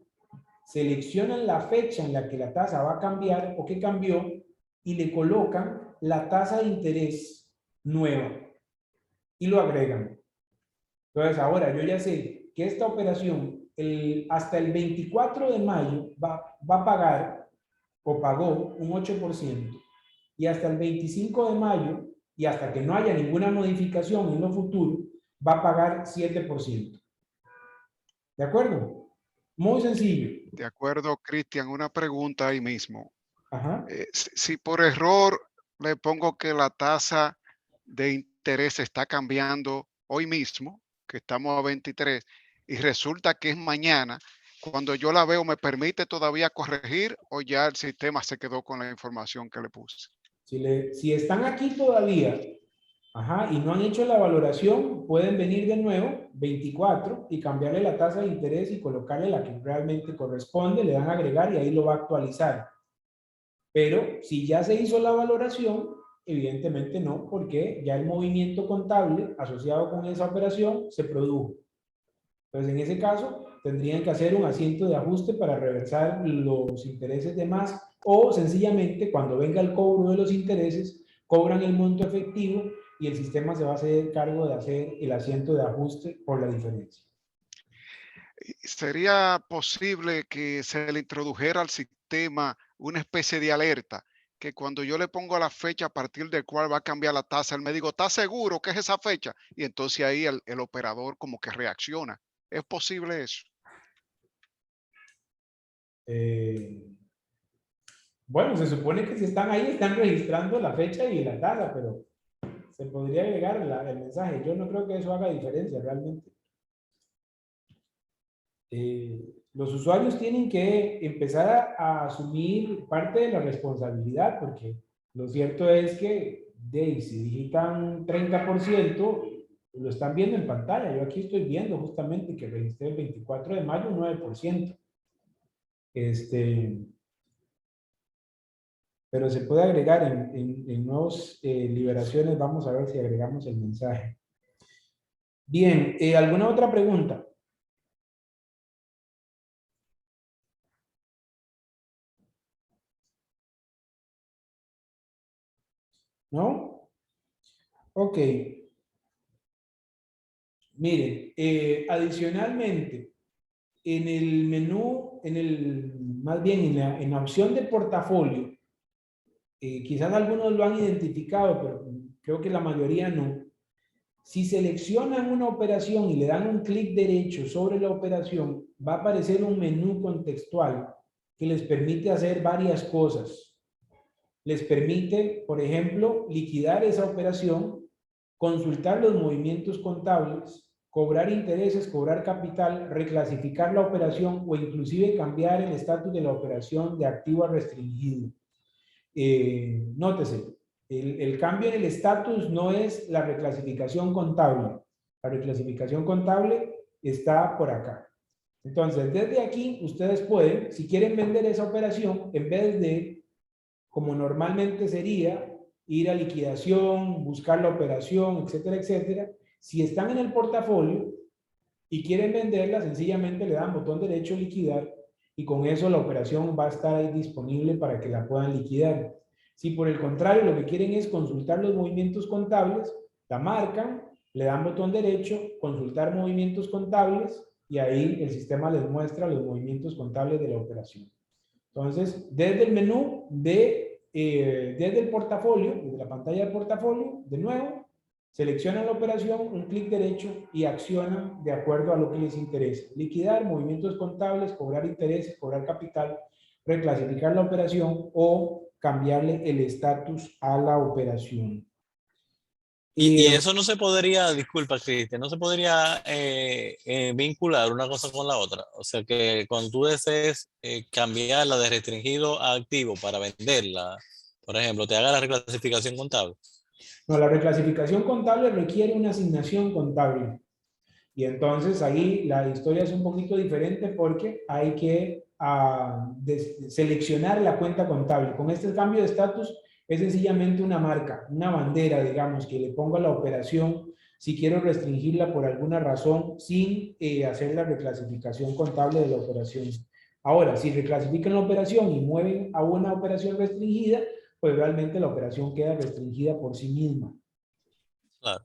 seleccionan la fecha en la que la tasa va a cambiar o que cambió y le colocan la tasa de interés nueva y lo agregan. Entonces, ahora yo ya sé que esta operación hasta el 24 de mayo va a pagar o pagó un 8% y hasta el 25 de mayo y hasta que no haya ninguna modificación en lo futuro va a pagar 7%. ¿De acuerdo? Muy sencillo. De acuerdo, Cristian, una pregunta ahí mismo. Ajá. Si por error le pongo que la tasa de interés está cambiando hoy mismo, que estamos a 23, y resulta que es mañana, cuando yo la veo, ¿me permite todavía corregir o ya el sistema se quedó con la información que le puse? Si están aquí todavía, y no han hecho la valoración, pueden venir de nuevo, 24, y cambiarle la tasa de interés y colocarle la que realmente corresponde, le dan a agregar y ahí lo va a actualizar. Pero si ya se hizo la valoración, evidentemente no, porque ya el movimiento contable asociado con esa operación se produjo. Entonces, en ese caso, tendrían que hacer un asiento de ajuste para reversar los intereses de más o sencillamente cuando venga el cobro de los intereses, cobran el monto efectivo y el sistema se va a hacer cargo de hacer el asiento de ajuste por la diferencia. ¿Sería posible que se le introdujera al sistema una especie de alerta que cuando yo le pongo la fecha a partir del cual va a cambiar la tasa, él me digo, ¿estás seguro que es esa fecha? Y entonces ahí el operador como que reacciona. ¿Es posible eso? Bueno, se supone que si están ahí, están registrando la fecha y la tasa, pero se podría agregar el mensaje. Yo no creo que eso haga diferencia realmente. Los usuarios tienen que empezar a asumir parte de la responsabilidad, porque lo cierto es que si digitan 30%, lo están viendo en pantalla. Yo aquí estoy viendo justamente que registré el 24 de mayo un 9%. Pero se puede agregar en nuevas liberaciones. Vamos a ver si agregamos el mensaje. Bien, ¿alguna otra pregunta? ¿No? Ok. Miren, adicionalmente, en el menú, más bien en la opción de portafolio, quizás algunos lo han identificado, pero creo que la mayoría no. Si seleccionan una operación y le dan un clic derecho sobre la operación, va a aparecer un menú contextual que les permite hacer varias cosas. Les permite, por ejemplo, liquidar esa operación consultar los movimientos contables, cobrar intereses, cobrar capital, reclasificar la operación o inclusive cambiar el estatus de la operación de activo a restringido. Nótese, el cambio en el estatus no es la reclasificación contable. La reclasificación contable está por acá. Entonces, desde aquí, ustedes pueden, si quieren vender esa operación, en vez de, como normalmente sería, ir a liquidación, buscar la operación, etcétera, etcétera, si están en el portafolio y quieren venderla, sencillamente le dan botón derecho liquidar y con eso la operación va a estar ahí disponible para que la puedan liquidar. Si por el contrario lo que quieren es consultar los movimientos contables, la marcan, le dan botón derecho, consultar movimientos contables y ahí el sistema les muestra los movimientos contables de la operación. Entonces, desde el menú desde el portafolio, desde la pantalla del portafolio, de nuevo, seleccionan la operación, un clic derecho y accionan de acuerdo a lo que les interesa. Liquidar, movimientos contables, cobrar intereses, cobrar capital, reclasificar la operación o cambiarle el estatus a la operación. Y eso no se podría, disculpa, Cristian, no se podría vincular una cosa con la otra. O sea que cuando tú desees cambiarla de restringido a activo para venderla, por ejemplo, te haga la reclasificación contable. No, la reclasificación contable requiere una asignación contable. Y entonces ahí la historia es un poquito diferente porque hay que seleccionar la cuenta contable. Con este cambio de estatus es sencillamente una marca, una bandera, digamos, que le pongo a la operación si quiero restringirla por alguna razón sin hacer la reclasificación contable de la operación. Ahora, si reclasifican la operación y mueven a una operación restringida, pues realmente la operación queda restringida por sí misma. Claro.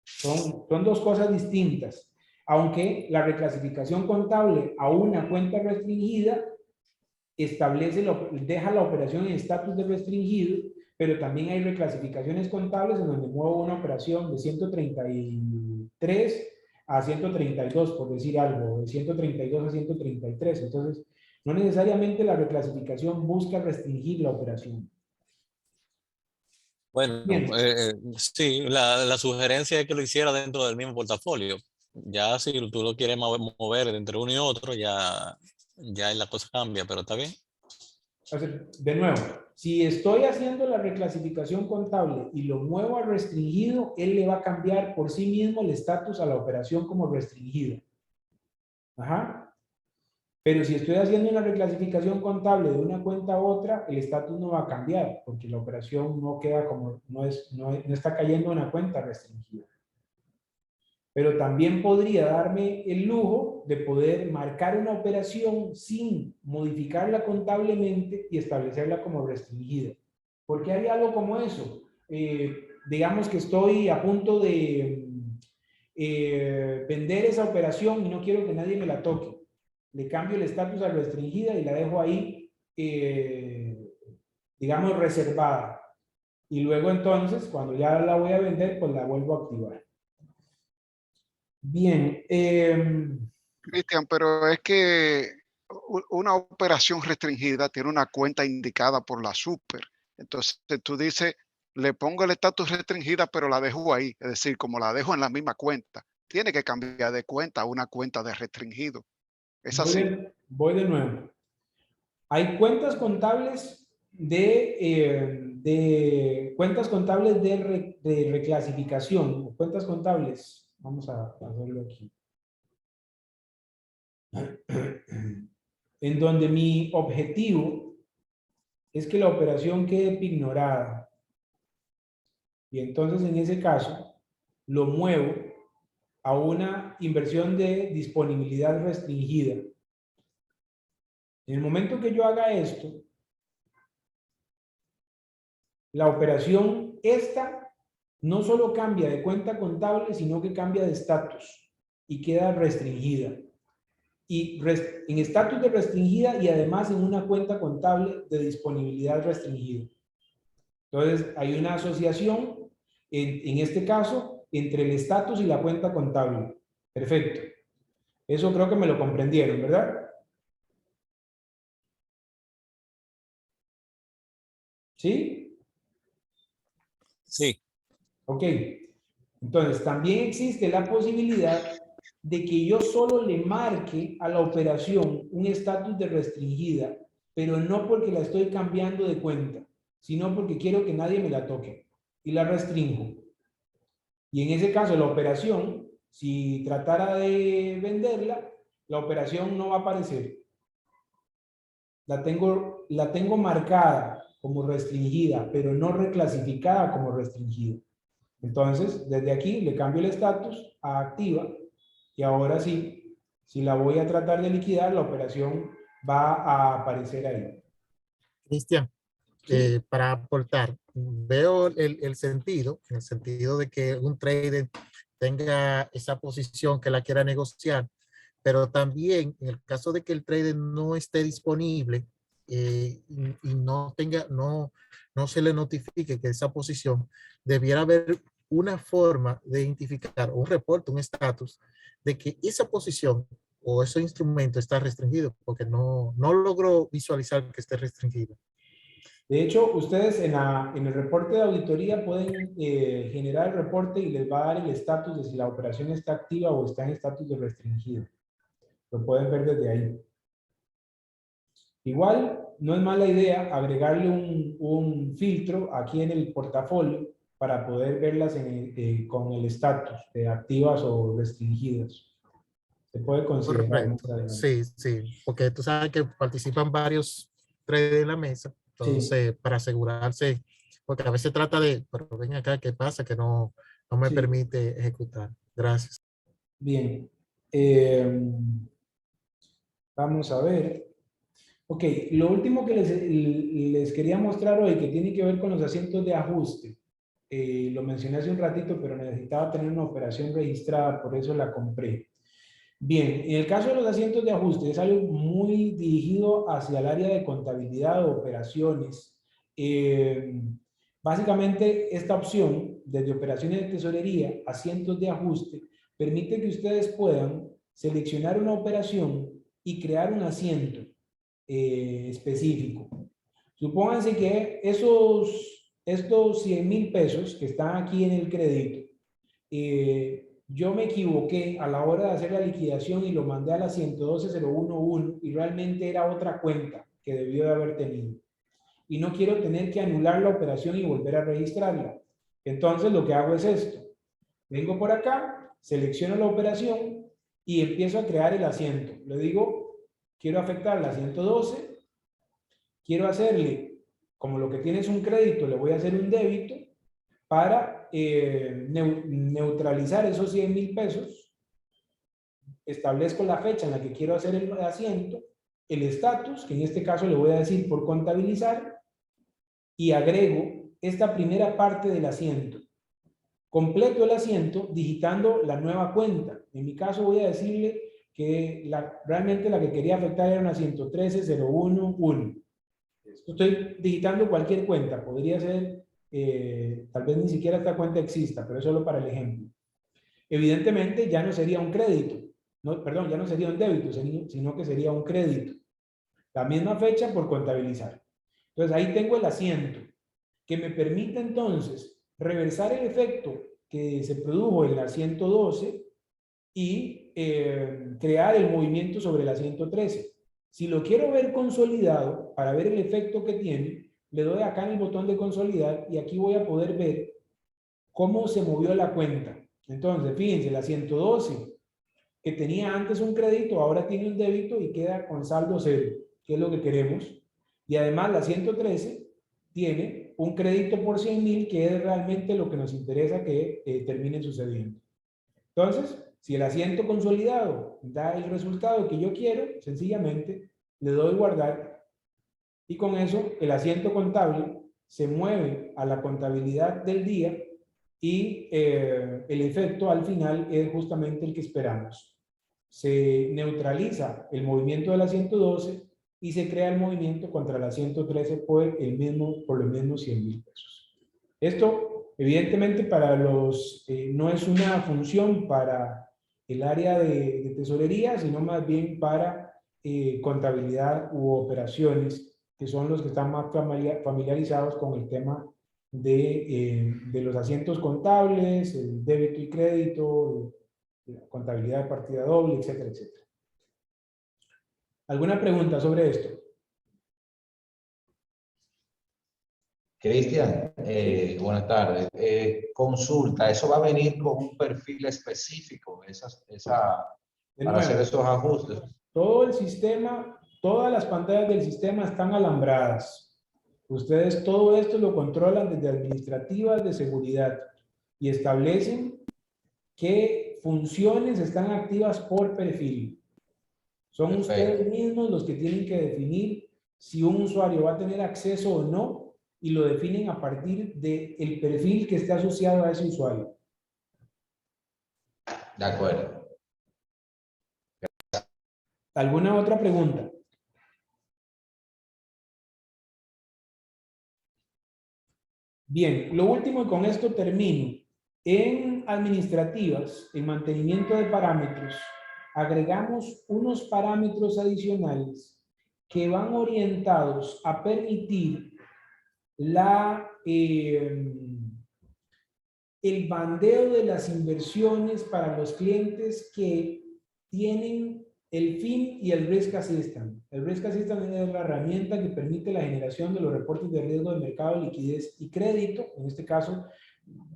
Son dos cosas distintas. Aunque la reclasificación contable a una cuenta restringida deja la operación en estatus de restringido, pero también hay reclasificaciones contables en donde muevo una operación de 133 a 132, por decir algo, de 132 a 133. Entonces, no necesariamente la reclasificación busca restringir la operación. Bueno, sí, la sugerencia es que lo hiciera dentro del mismo portafolio. Ya si tú lo quieres mover entre uno y otro, ya la cosa cambia, pero está bien. De nuevo, si estoy haciendo la reclasificación contable y lo muevo a restringido, él le va a cambiar por sí mismo el estatus a la operación como restringida. Ajá. Pero si estoy haciendo una reclasificación contable de una cuenta a otra, el estatus no va a cambiar porque la operación no queda como, no está cayendo en una cuenta restringida. Pero también podría darme el lujo de poder marcar una operación sin modificarla contablemente y establecerla como restringida. ¿Por qué haría algo como eso? Digamos que estoy a punto de vender esa operación y no quiero que nadie me la toque. Le cambio el estatus a restringida y la dejo ahí, digamos, reservada. Y luego entonces, cuando ya la voy a vender, pues la vuelvo a activar. Bien. Cristian, pero es que una operación restringida tiene una cuenta indicada por la super. Entonces tú dices, le pongo el estatus restringida, pero la dejo ahí. Es decir, como la dejo en la misma cuenta, tiene que cambiar de cuenta a una cuenta de restringido. Es así. Voy de nuevo. Hay cuentas contables cuentas contables de reclasificación, cuentas contables. Vamos a hacerlo aquí. En donde mi objetivo es que la operación quede ignorada. Y entonces en ese caso lo muevo a una inversión de disponibilidad restringida. En el momento que yo haga esto, la operación esta no solo cambia de cuenta contable, sino que cambia de estatus y queda restringida. Y en estatus de restringida y además en una cuenta contable de disponibilidad restringida. Entonces, hay una asociación, en este caso, entre el estatus y la cuenta contable. Perfecto. Eso creo que me lo comprendieron, ¿verdad? ¿Sí? Sí. Ok. Entonces, también existe la posibilidad de que yo solo le marque a la operación un estatus de restringida, pero no porque la estoy cambiando de cuenta, sino porque quiero que nadie me la toque y la restringo. Y en ese caso, la operación, si tratara de venderla, la operación no va a aparecer. La tengo marcada como restringida, pero no reclasificada como restringida. Entonces, desde aquí le cambio el estatus a activa y ahora sí, si la voy a tratar de liquidar, la operación va a aparecer ahí. Cristian, Sí. para aportar, veo el sentido, en el sentido de que un trader tenga esa posición que la quiera negociar, pero también en el caso de que el trader no esté disponible y no se le notifique que esa posición, debiera haber una forma de identificar un reporte, un estatus de que esa posición o ese instrumento está restringido, porque no logro visualizar que esté restringido. De hecho, ustedes en el reporte de auditoría pueden generar el reporte y les va a dar el estatus de si la operación está activa o está en estatus de restringido. Lo pueden ver desde ahí. Igual, no es mala idea agregarle un filtro aquí en el portafolio para poder verlas con el estatus de activas o restringidas. Se puede considerar más Correcto. adelante. Sí, porque tú sabes que participan varios traders en la mesa, entonces Sí, para asegurarse, porque a veces trata de, pero ven acá, ¿qué pasa? Que no me sí, permite ejecutar. Gracias. bien. Vamos a ver. Ok, lo último que les quería mostrar hoy, que tiene que ver con los asientos de ajuste. Lo mencioné hace un ratito, pero necesitaba tener una operación registrada, por eso la compré. Bien, en el caso de los asientos de ajuste, es algo muy dirigido hacia el área de contabilidad o operaciones. Básicamente, esta opción, desde operaciones de tesorería, asientos de ajuste, permite que ustedes puedan seleccionar una operación y crear un asiento específico. Supónganse que estos 100,000 pesos que están aquí en el crédito, yo me equivoqué a la hora de hacer la liquidación y lo mandé a la 112.011 y realmente era otra cuenta que debió de haber tenido. Y no quiero tener que anular la operación y volver a registrarla. Entonces lo que hago es esto. Vengo por acá, selecciono la operación y empiezo a crear el asiento. Le digo, quiero afectar la 112, quiero hacerle, como lo que tiene es un crédito, le voy a hacer un débito para neutralizar esos 100,000 pesos. Establezco la fecha en la que quiero hacer el asiento, el estatus, que en este caso le voy a decir por contabilizar, y agrego esta primera parte del asiento. Completo el asiento digitando la nueva cuenta. En mi caso voy a decirle que realmente la que quería afectar era una 113.011. Estoy digitando cualquier cuenta, podría ser, tal vez ni siquiera esta cuenta exista, pero es solo para el ejemplo. Evidentemente ya no sería un crédito, no, perdón, ya no sería un débito, sino que sería un crédito. La misma fecha por contabilizar. Entonces ahí tengo el asiento, que me permite entonces reversar el efecto que se produjo en la 112 y crear el movimiento sobre la 113. Si lo quiero ver consolidado, para ver el efecto que tiene, le doy acá en el botón de consolidar y aquí voy a poder ver cómo se movió la cuenta. Entonces, fíjense, la 112, que tenía antes un crédito, ahora tiene un débito y queda con saldo cero, que es lo que queremos. Y además la 113 tiene un crédito por 100,000, que es realmente lo que nos interesa que termine sucediendo. Entonces, si el asiento consolidado da el resultado que yo quiero, sencillamente le doy guardar y con eso el asiento contable se mueve a la contabilidad del día y el efecto al final es justamente el que esperamos. Se neutraliza el movimiento de la 112 y se crea el movimiento contra la 113 por los mismos 100,000 pesos. Esto, evidentemente, no es una función para el área de tesorería, sino más bien para contabilidad u operaciones, que son los que están más familiarizados con el tema de los asientos contables, el débito y crédito, la contabilidad de partida doble, etcétera, etcétera. ¿Alguna pregunta sobre esto? Cristian, buenas tardes. Consulta, ¿eso va a venir con un perfil específico para hacer esos ajustes? Todo el sistema, todas las pantallas del sistema están alambradas. Ustedes todo esto lo controlan desde administrativas de seguridad y establecen qué funciones están activas por perfil. Son ustedes mismos los que tienen que definir si un usuario va a tener acceso o no, y lo definen a partir del perfil que esté asociado a ese usuario. De acuerdo. ¿Alguna otra pregunta? Bien, lo último, y con esto termino. En administrativas, en mantenimiento de parámetros, agregamos unos parámetros adicionales que van orientados a permitir el bandeo de las inversiones para los clientes que tienen el FIM y el Risk Assistant. El Risk Assistant es la herramienta que permite la generación de los reportes de riesgo de mercado, liquidez y crédito. En este caso,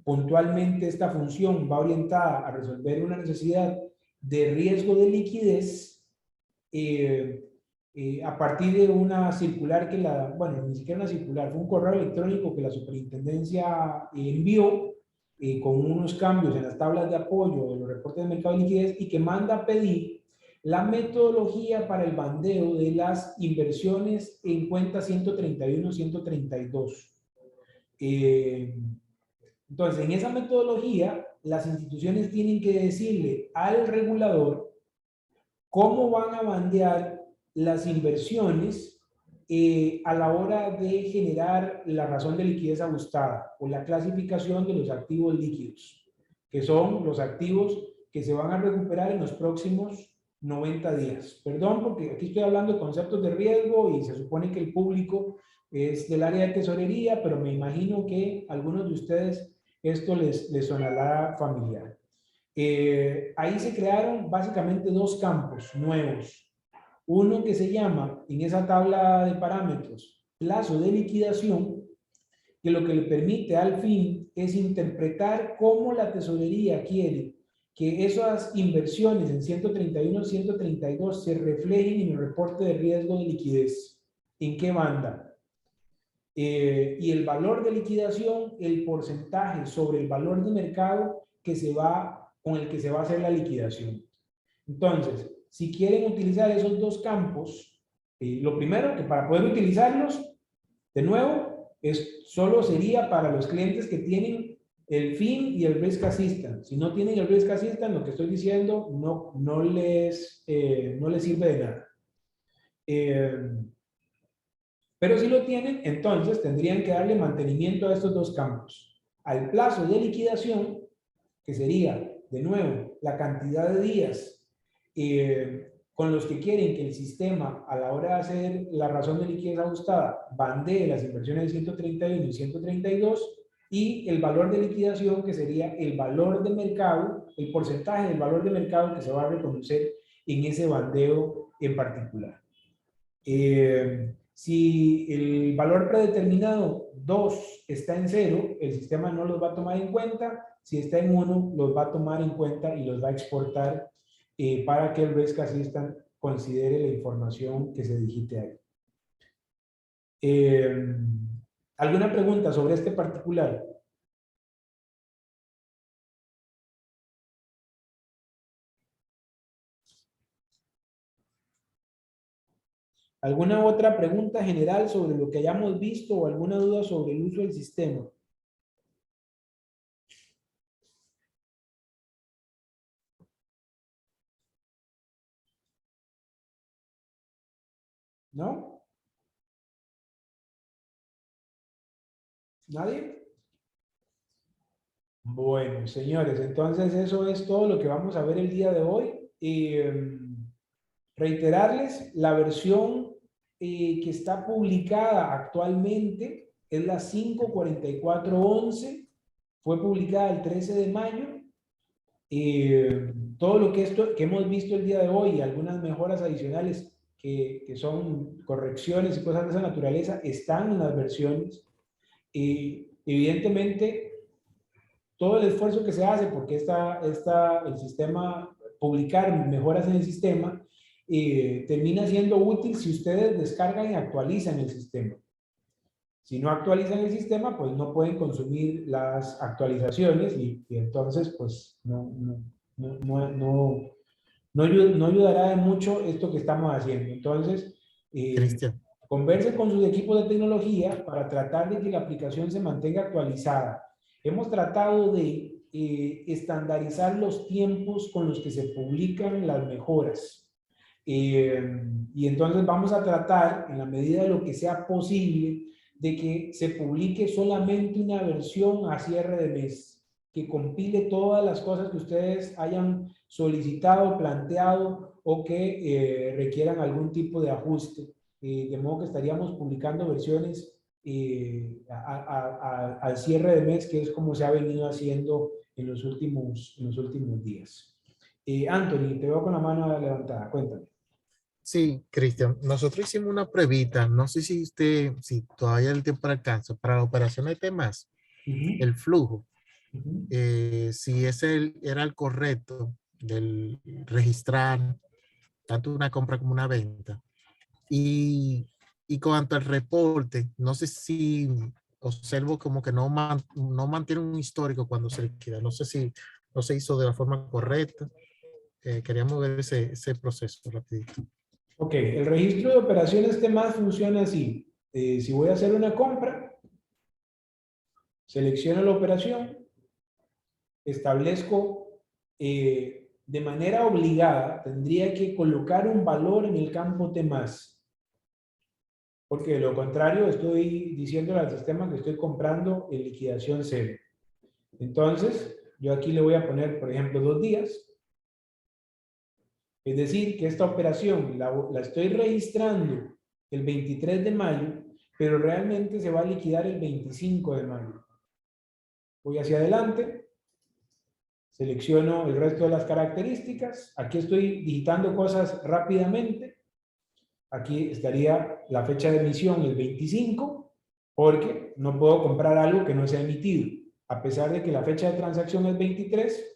puntualmente esta función va orientada a resolver una necesidad de riesgo de liquidez a partir de una circular que bueno, ni siquiera una circular, fue un correo electrónico que la superintendencia envió con unos cambios en las tablas de apoyo de los reportes de mercado de liquidez y que manda a pedir la metodología para el bandeo de las inversiones en cuenta 131, 132. Entonces, en esa metodología, las instituciones tienen que decirle al regulador cómo van a bandear las inversiones a la hora de generar la razón de liquidez ajustada o la clasificación de los activos líquidos, que son los activos que se van a recuperar en los próximos 90 días. Perdón, porque aquí estoy hablando de conceptos de riesgo y se supone que el público es del área de tesorería, pero me imagino que a algunos de ustedes esto les sonará familiar. Ahí se crearon básicamente dos campos nuevos. Uno que se llama, en esa tabla de parámetros, plazo de liquidación, que lo que le permite al fin es interpretar cómo la tesorería quiere que esas inversiones en 131, 132 se reflejen en el reporte de riesgo de liquidez. ¿En qué banda? Y el valor de liquidación, el porcentaje sobre el valor de mercado con el que se va a hacer la liquidación. Entonces, si quieren utilizar esos dos campos, lo primero, que para poder utilizarlos, de nuevo, solo sería para los clientes que tienen el FIM y el Risk Assistant. Si no tienen el Risk Assistant, lo que estoy diciendo no les sirve de nada. Pero si lo tienen, entonces tendrían que darle mantenimiento a estos dos campos. Al plazo de liquidación, que sería, de nuevo, la cantidad de días con los que quieren que el sistema, a la hora de hacer la razón de liquidez ajustada, bandee las inversiones de 131 y 132, y el valor de liquidación, que sería el valor de mercado, el porcentaje del valor de mercado que se va a reconocer en ese bandeo en particular. Si el valor predeterminado 2 está en 0, el sistema no los va a tomar en cuenta. Si está en 1, los va a tomar en cuenta y los va a exportar para que el Risk Assistant considere la información que se digite ahí. ¿Alguna pregunta sobre este particular? ¿Alguna otra pregunta general sobre lo que hayamos visto o alguna duda sobre el uso del sistema? ¿No? ¿Nadie? Bueno, señores, entonces eso es todo lo que vamos a ver el día de hoy. Reiterarles la versión que está publicada actualmente es la 54411, fue publicada el 13 de mayo. Todo lo que hemos visto el día de hoy y algunas mejoras adicionales que son correcciones y cosas de esa naturaleza están en las versiones. Evidentemente, todo el esfuerzo que se hace porque el sistema, publicar mejoras en el sistema, termina siendo útil si ustedes descargan y actualizan el sistema. Si no actualizan el sistema, pues no pueden consumir las actualizaciones y entonces pues no ayudará de mucho esto que estamos haciendo. Entonces, Cristian, conversen con sus equipos de tecnología para tratar de que la aplicación se mantenga actualizada. Hemos tratado de estandarizar los tiempos con los que se publican las mejoras. Y entonces vamos a tratar, en la medida de lo que sea posible, de que se publique solamente una versión a cierre de mes, que compile todas las cosas que ustedes hayan solicitado, planteado o que requieran algún tipo de ajuste. De modo que estaríamos publicando versiones al cierre de mes, que es como se ha venido haciendo en los últimos días. Anthony, te veo con la mano levantada, cuéntame. sí, Cristian, nosotros hicimos una pruebita, no sé si todavía el tiempo alcanza, para la operación de temas, el flujo, si era el correcto del registrar tanto una compra como una venta. Y cuanto al reporte, no sé si observo como que no mantiene un histórico cuando se liquida, no sé si no se hizo de la forma correcta. Queríamos ver ese proceso rapidito. Ok, el registro de operaciones temas funciona así. Si voy a hacer una compra, selecciono la operación, establezco de manera obligada, tendría que colocar un valor en el campo temas, porque de lo contrario estoy diciendo al sistema que estoy comprando en liquidación cero. Entonces, yo aquí le voy a poner, por ejemplo, 2 días. Es decir, que esta operación la estoy registrando el 23 de mayo, pero realmente se va a liquidar el 25 de mayo. Voy hacia adelante, selecciono el resto de las características. Aquí estoy digitando cosas rápidamente. Aquí estaría la fecha de emisión, el 25, porque no puedo comprar algo que no se ha emitido. A pesar de que la fecha de transacción es 23,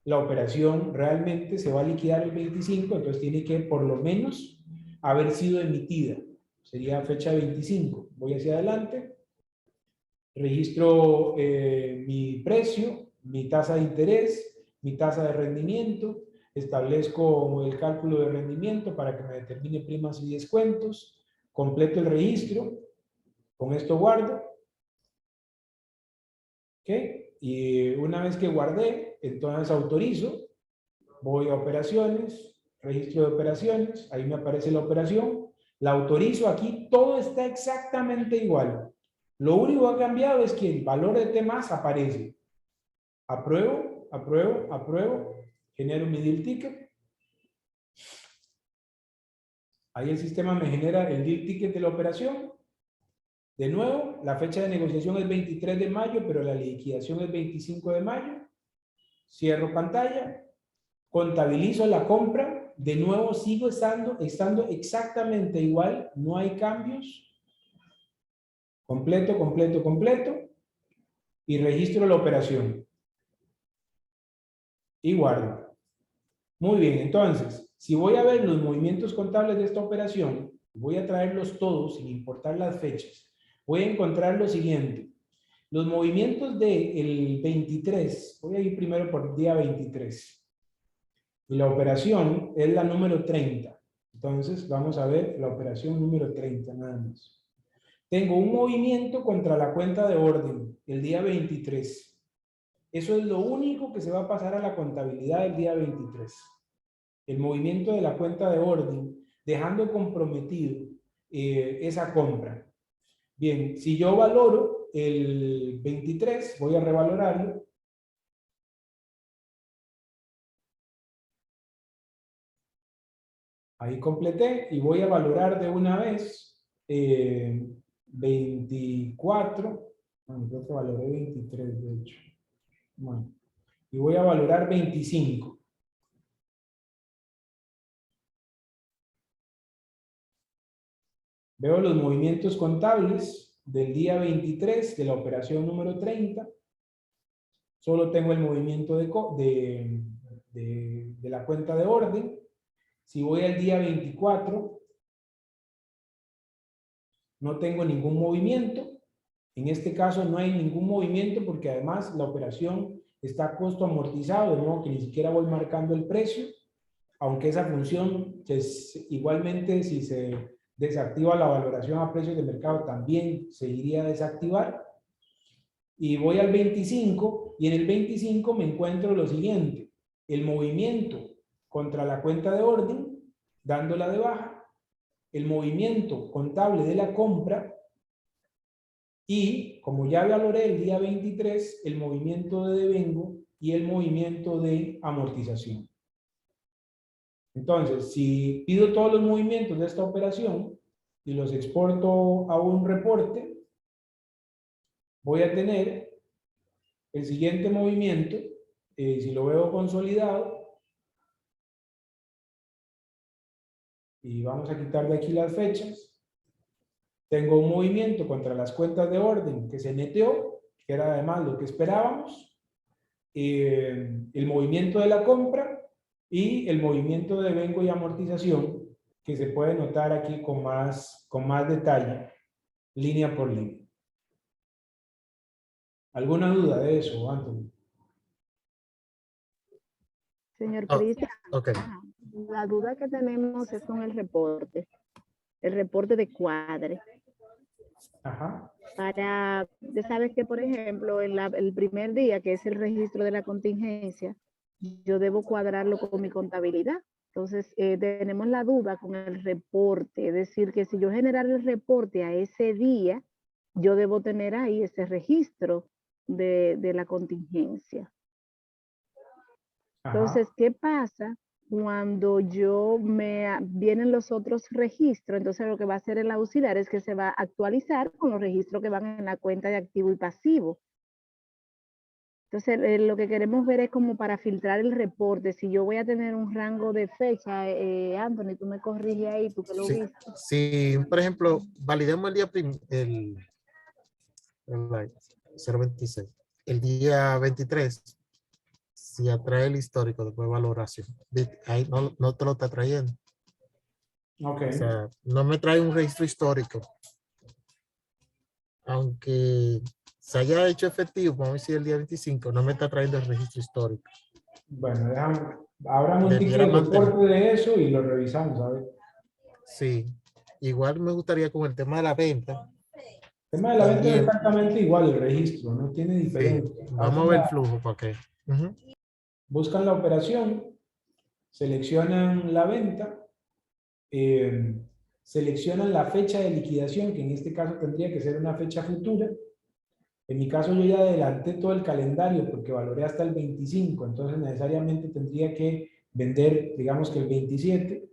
la operación realmente se va a liquidar el 25, entonces tiene que por lo menos haber sido emitida. Sería fecha 25. Voy hacia adelante, registro mi precio, mi tasa de interés, mi tasa de rendimiento, establezco el cálculo de rendimiento para que me determine primas y descuentos, completo el registro, con esto guardo. ¿Ok? Y una vez que guardé, entonces autorizo, voy a operaciones, registro de operaciones, ahí me aparece la operación, la autorizo aquí, todo está exactamente igual. Lo único que ha cambiado es que el valor de temas aparece. Apruebo, apruebo, apruebo, genero mi deal ticket. Ahí el sistema me genera el deal ticket de la operación. De nuevo, la fecha de negociación es 23 de mayo, pero la liquidación es 25 de mayo. Cierro pantalla, contabilizo la compra, de nuevo sigo estando exactamente igual, no hay cambios. Completo, completo, completo. Y registro la operación. Y guardo. Muy bien, entonces, si voy a ver los movimientos contables de esta operación, voy a traerlos todos sin importar las fechas. Voy a encontrar lo siguiente. Los movimientos del 23, voy a ir primero por día 23. Y la operación es la número 30. Entonces, vamos a ver la operación número 30, nada más. Tengo un movimiento contra la cuenta de orden el día 23. Eso es lo único que se va a pasar a la contabilidad el día 23. El movimiento de la cuenta de orden, dejando comprometido esa compra. Bien, si yo valoro el 23, voy a revalorarlo. Ahí completé y voy a valorar de una vez 24, bueno, creo que valoré 23 de hecho. Bueno, y voy a valorar 25. Veo los movimientos contables del día 23 de la operación número 30. Solo tengo el movimiento de la cuenta de orden. Si voy al día 24, no tengo ningún movimiento. En este caso no hay ningún movimiento porque además la operación está a costo amortizado, de modo que ni siquiera voy marcando el precio, aunque esa función, pues, igualmente si se desactiva la valoración a precios de mercado, también se iría a desactivar. Y voy al 25, y en el 25 me encuentro lo siguiente: el movimiento contra la cuenta de orden, dándola de baja, el movimiento contable de la compra, y como ya valoré el día 23, el movimiento de devengo y el movimiento de amortización. Entonces, si pido todos los movimientos de esta operación y los exporto a un reporte, voy a tener el siguiente movimiento, si lo veo consolidado, y vamos a quitar de aquí las fechas, tengo un movimiento contra las cuentas de orden que se neteó, que era además lo que esperábamos, el movimiento de la compra y el movimiento de devengo y amortización, que se puede notar aquí con más detalle, línea por línea. ¿Alguna duda de eso, Anthony? Señor Oh, Cristian, okay. la duda que tenemos es con el reporte de cuadre. Ajá. Para, ya sabes que, por ejemplo, el primer día, que es el registro de la contingencia, yo debo cuadrarlo con mi contabilidad. Entonces, tenemos la duda con el reporte, es decir, que si yo generar el reporte a ese día, yo debo tener ahí ese registro de la contingencia. Entonces, ¿qué pasa cuando vienen los otros registros? Entonces, lo que va a hacer el auxiliar es que se va a actualizar con los registros que van en la cuenta de activo y pasivo. Entonces, lo que queremos ver es como para filtrar el reporte. Si yo voy a tener un rango de fecha, Anthony, tú me corriges ahí, tú que lo viste. Sí, por ejemplo, validamos el día el 026. El día 23, si atrae el histórico después de valoración, ahí no te lo está trayendo. Ok. O sea, no me trae un registro histórico. Aunque se haya hecho efectivo, vamos a decir el día 25, no me está trayendo el registro histórico. Bueno, abramos un ticket Debiera de mantener. reporte de eso y lo revisamos, a ver. Sí, igual me gustaría con el tema de la venta. El tema de la venta es También. exactamente igual, el registro, no tiene diferencia. Sí, vamos a ver el flujo para qué. Buscan la operación, seleccionan la venta, seleccionan la fecha de liquidación, que en este caso tendría que ser una fecha futura. En mi caso yo ya adelanté todo el calendario porque valoré hasta el 25, entonces necesariamente tendría que vender, digamos que el 27.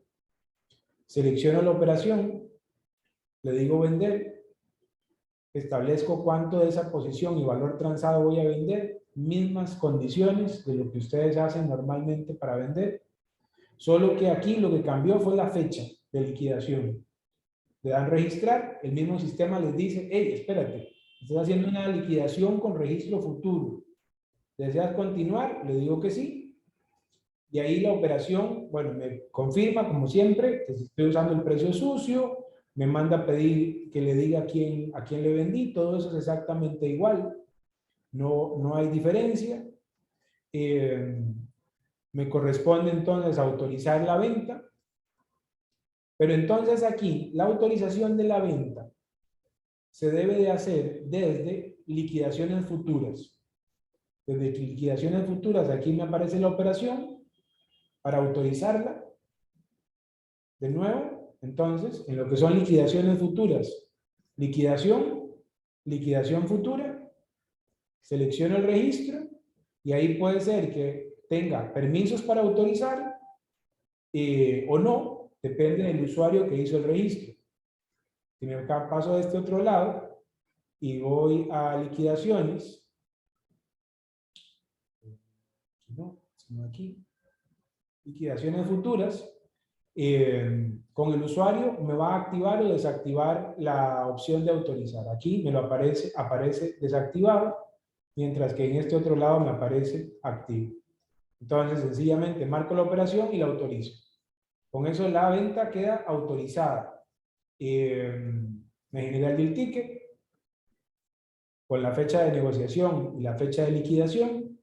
Selecciono la operación, le digo vender, establezco cuánto de esa posición y valor transado voy a vender, mismas condiciones de lo que ustedes hacen normalmente para vender, solo que aquí lo que cambió fue la fecha de liquidación. Le dan registrar, el mismo sistema les dice, hey, espérate, estás haciendo una liquidación con registro futuro. ¿Deseas continuar? Le digo que sí. Y ahí la operación, bueno, me confirma, como siempre, que estoy usando el precio sucio, me manda a pedir que le diga a quién le vendí, todo eso es exactamente igual. No hay diferencia. Me corresponde entonces autorizar la venta. Pero entonces aquí, la autorización de la venta se debe de hacer desde liquidaciones futuras. Desde liquidaciones futuras, aquí me aparece la operación para autorizarla. De nuevo, entonces, en lo que son liquidaciones futuras, liquidación futura, selecciono el registro y ahí puede ser que tenga permisos para autorizar o no, depende del usuario que hizo el registro. Si me paso a este otro lado y voy a liquidaciones, no, sino aquí, liquidaciones futuras, con el usuario me va a activar o desactivar la opción de autorizar. Aquí me lo aparece desactivado, mientras que en este otro lado me aparece activo. Entonces, sencillamente marco la operación y la autorizo. Con eso la venta queda autorizada. Me genera el deal ticket con la fecha de negociación y la fecha de liquidación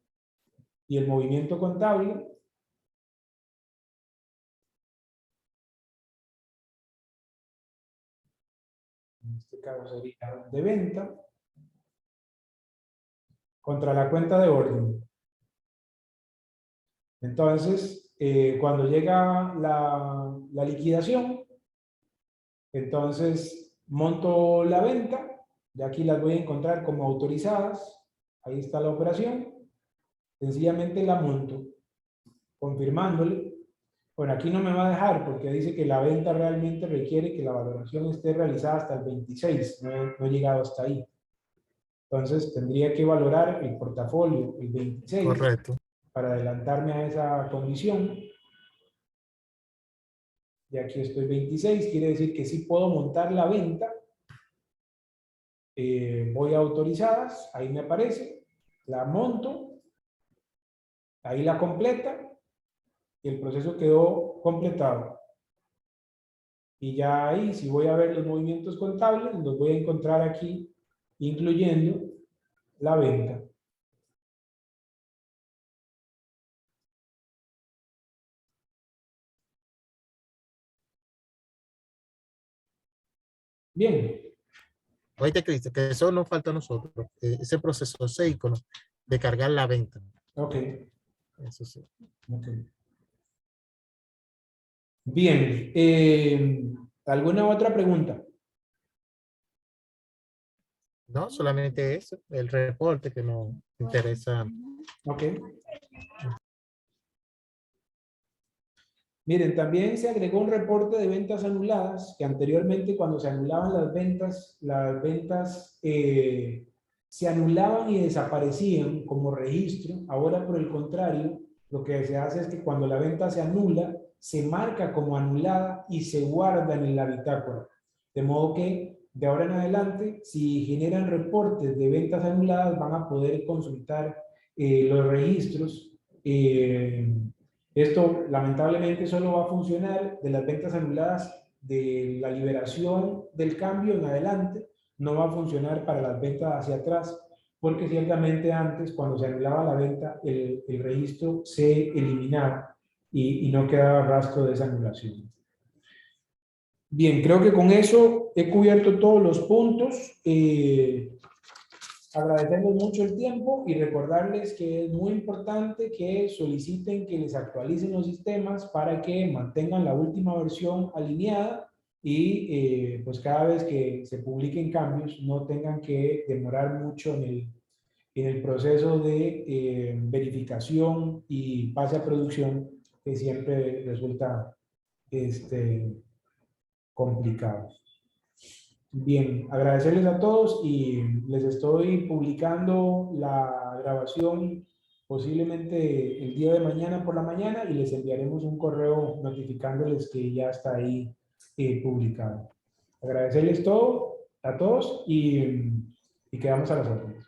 y el movimiento contable. En este caso sería de venta contra la cuenta de orden. Entonces, cuando llega la liquidación, entonces monto la venta, de aquí las voy a encontrar como autorizadas, ahí está la operación, sencillamente la monto, confirmándole. Bueno, aquí no me va a dejar porque dice que la venta realmente requiere que la valoración esté realizada hasta el 26, no he llegado hasta ahí. Entonces tendría que valorar el portafolio el 26. Correcto. Para adelantarme a esa condición. Y aquí estoy 26, quiere decir que sí puedo montar la venta. Voy a autorizadas, ahí me aparece, la monto, ahí la completa y el proceso quedó completado. Y ya ahí, si voy a ver los movimientos contables, los voy a encontrar aquí, incluyendo la venta. Bien. Oíste, Cristian, que eso nos falta a nosotros, ese proceso, ese icono de cargar la venta. Ok. Eso sí. Ok. Bien. ¿Alguna otra pregunta? No, solamente eso, el reporte que nos interesa. Ok. Miren, también se agregó un reporte de ventas anuladas, que anteriormente cuando se anulaban las ventas se anulaban y desaparecían como registro. Ahora, por el contrario, lo que se hace es que cuando la venta se anula, se marca como anulada y se guarda en la bitácora. De modo que, de ahora en adelante, si generan reportes de ventas anuladas, van a poder consultar los registros. Esto lamentablemente solo va a funcionar de las ventas anuladas de la liberación del cambio en adelante, no va a funcionar para las ventas hacia atrás, porque ciertamente antes, cuando se anulaba la venta, el registro se eliminaba y no quedaba rastro de esa anulación. Bien, creo que con eso he cubierto todos los puntos. Agradecerles mucho el tiempo y recordarles que es muy importante que soliciten que les actualicen los sistemas para que mantengan la última versión alineada y pues cada vez que se publiquen cambios no tengan que demorar mucho en el proceso de verificación y pase a producción, que siempre resulta complicado. Bien, agradecerles a todos y les estoy publicando la grabación posiblemente el día de mañana por la mañana y les enviaremos un correo notificándoles que ya está ahí publicado. Agradecerles a todos y quedamos a las órdenes.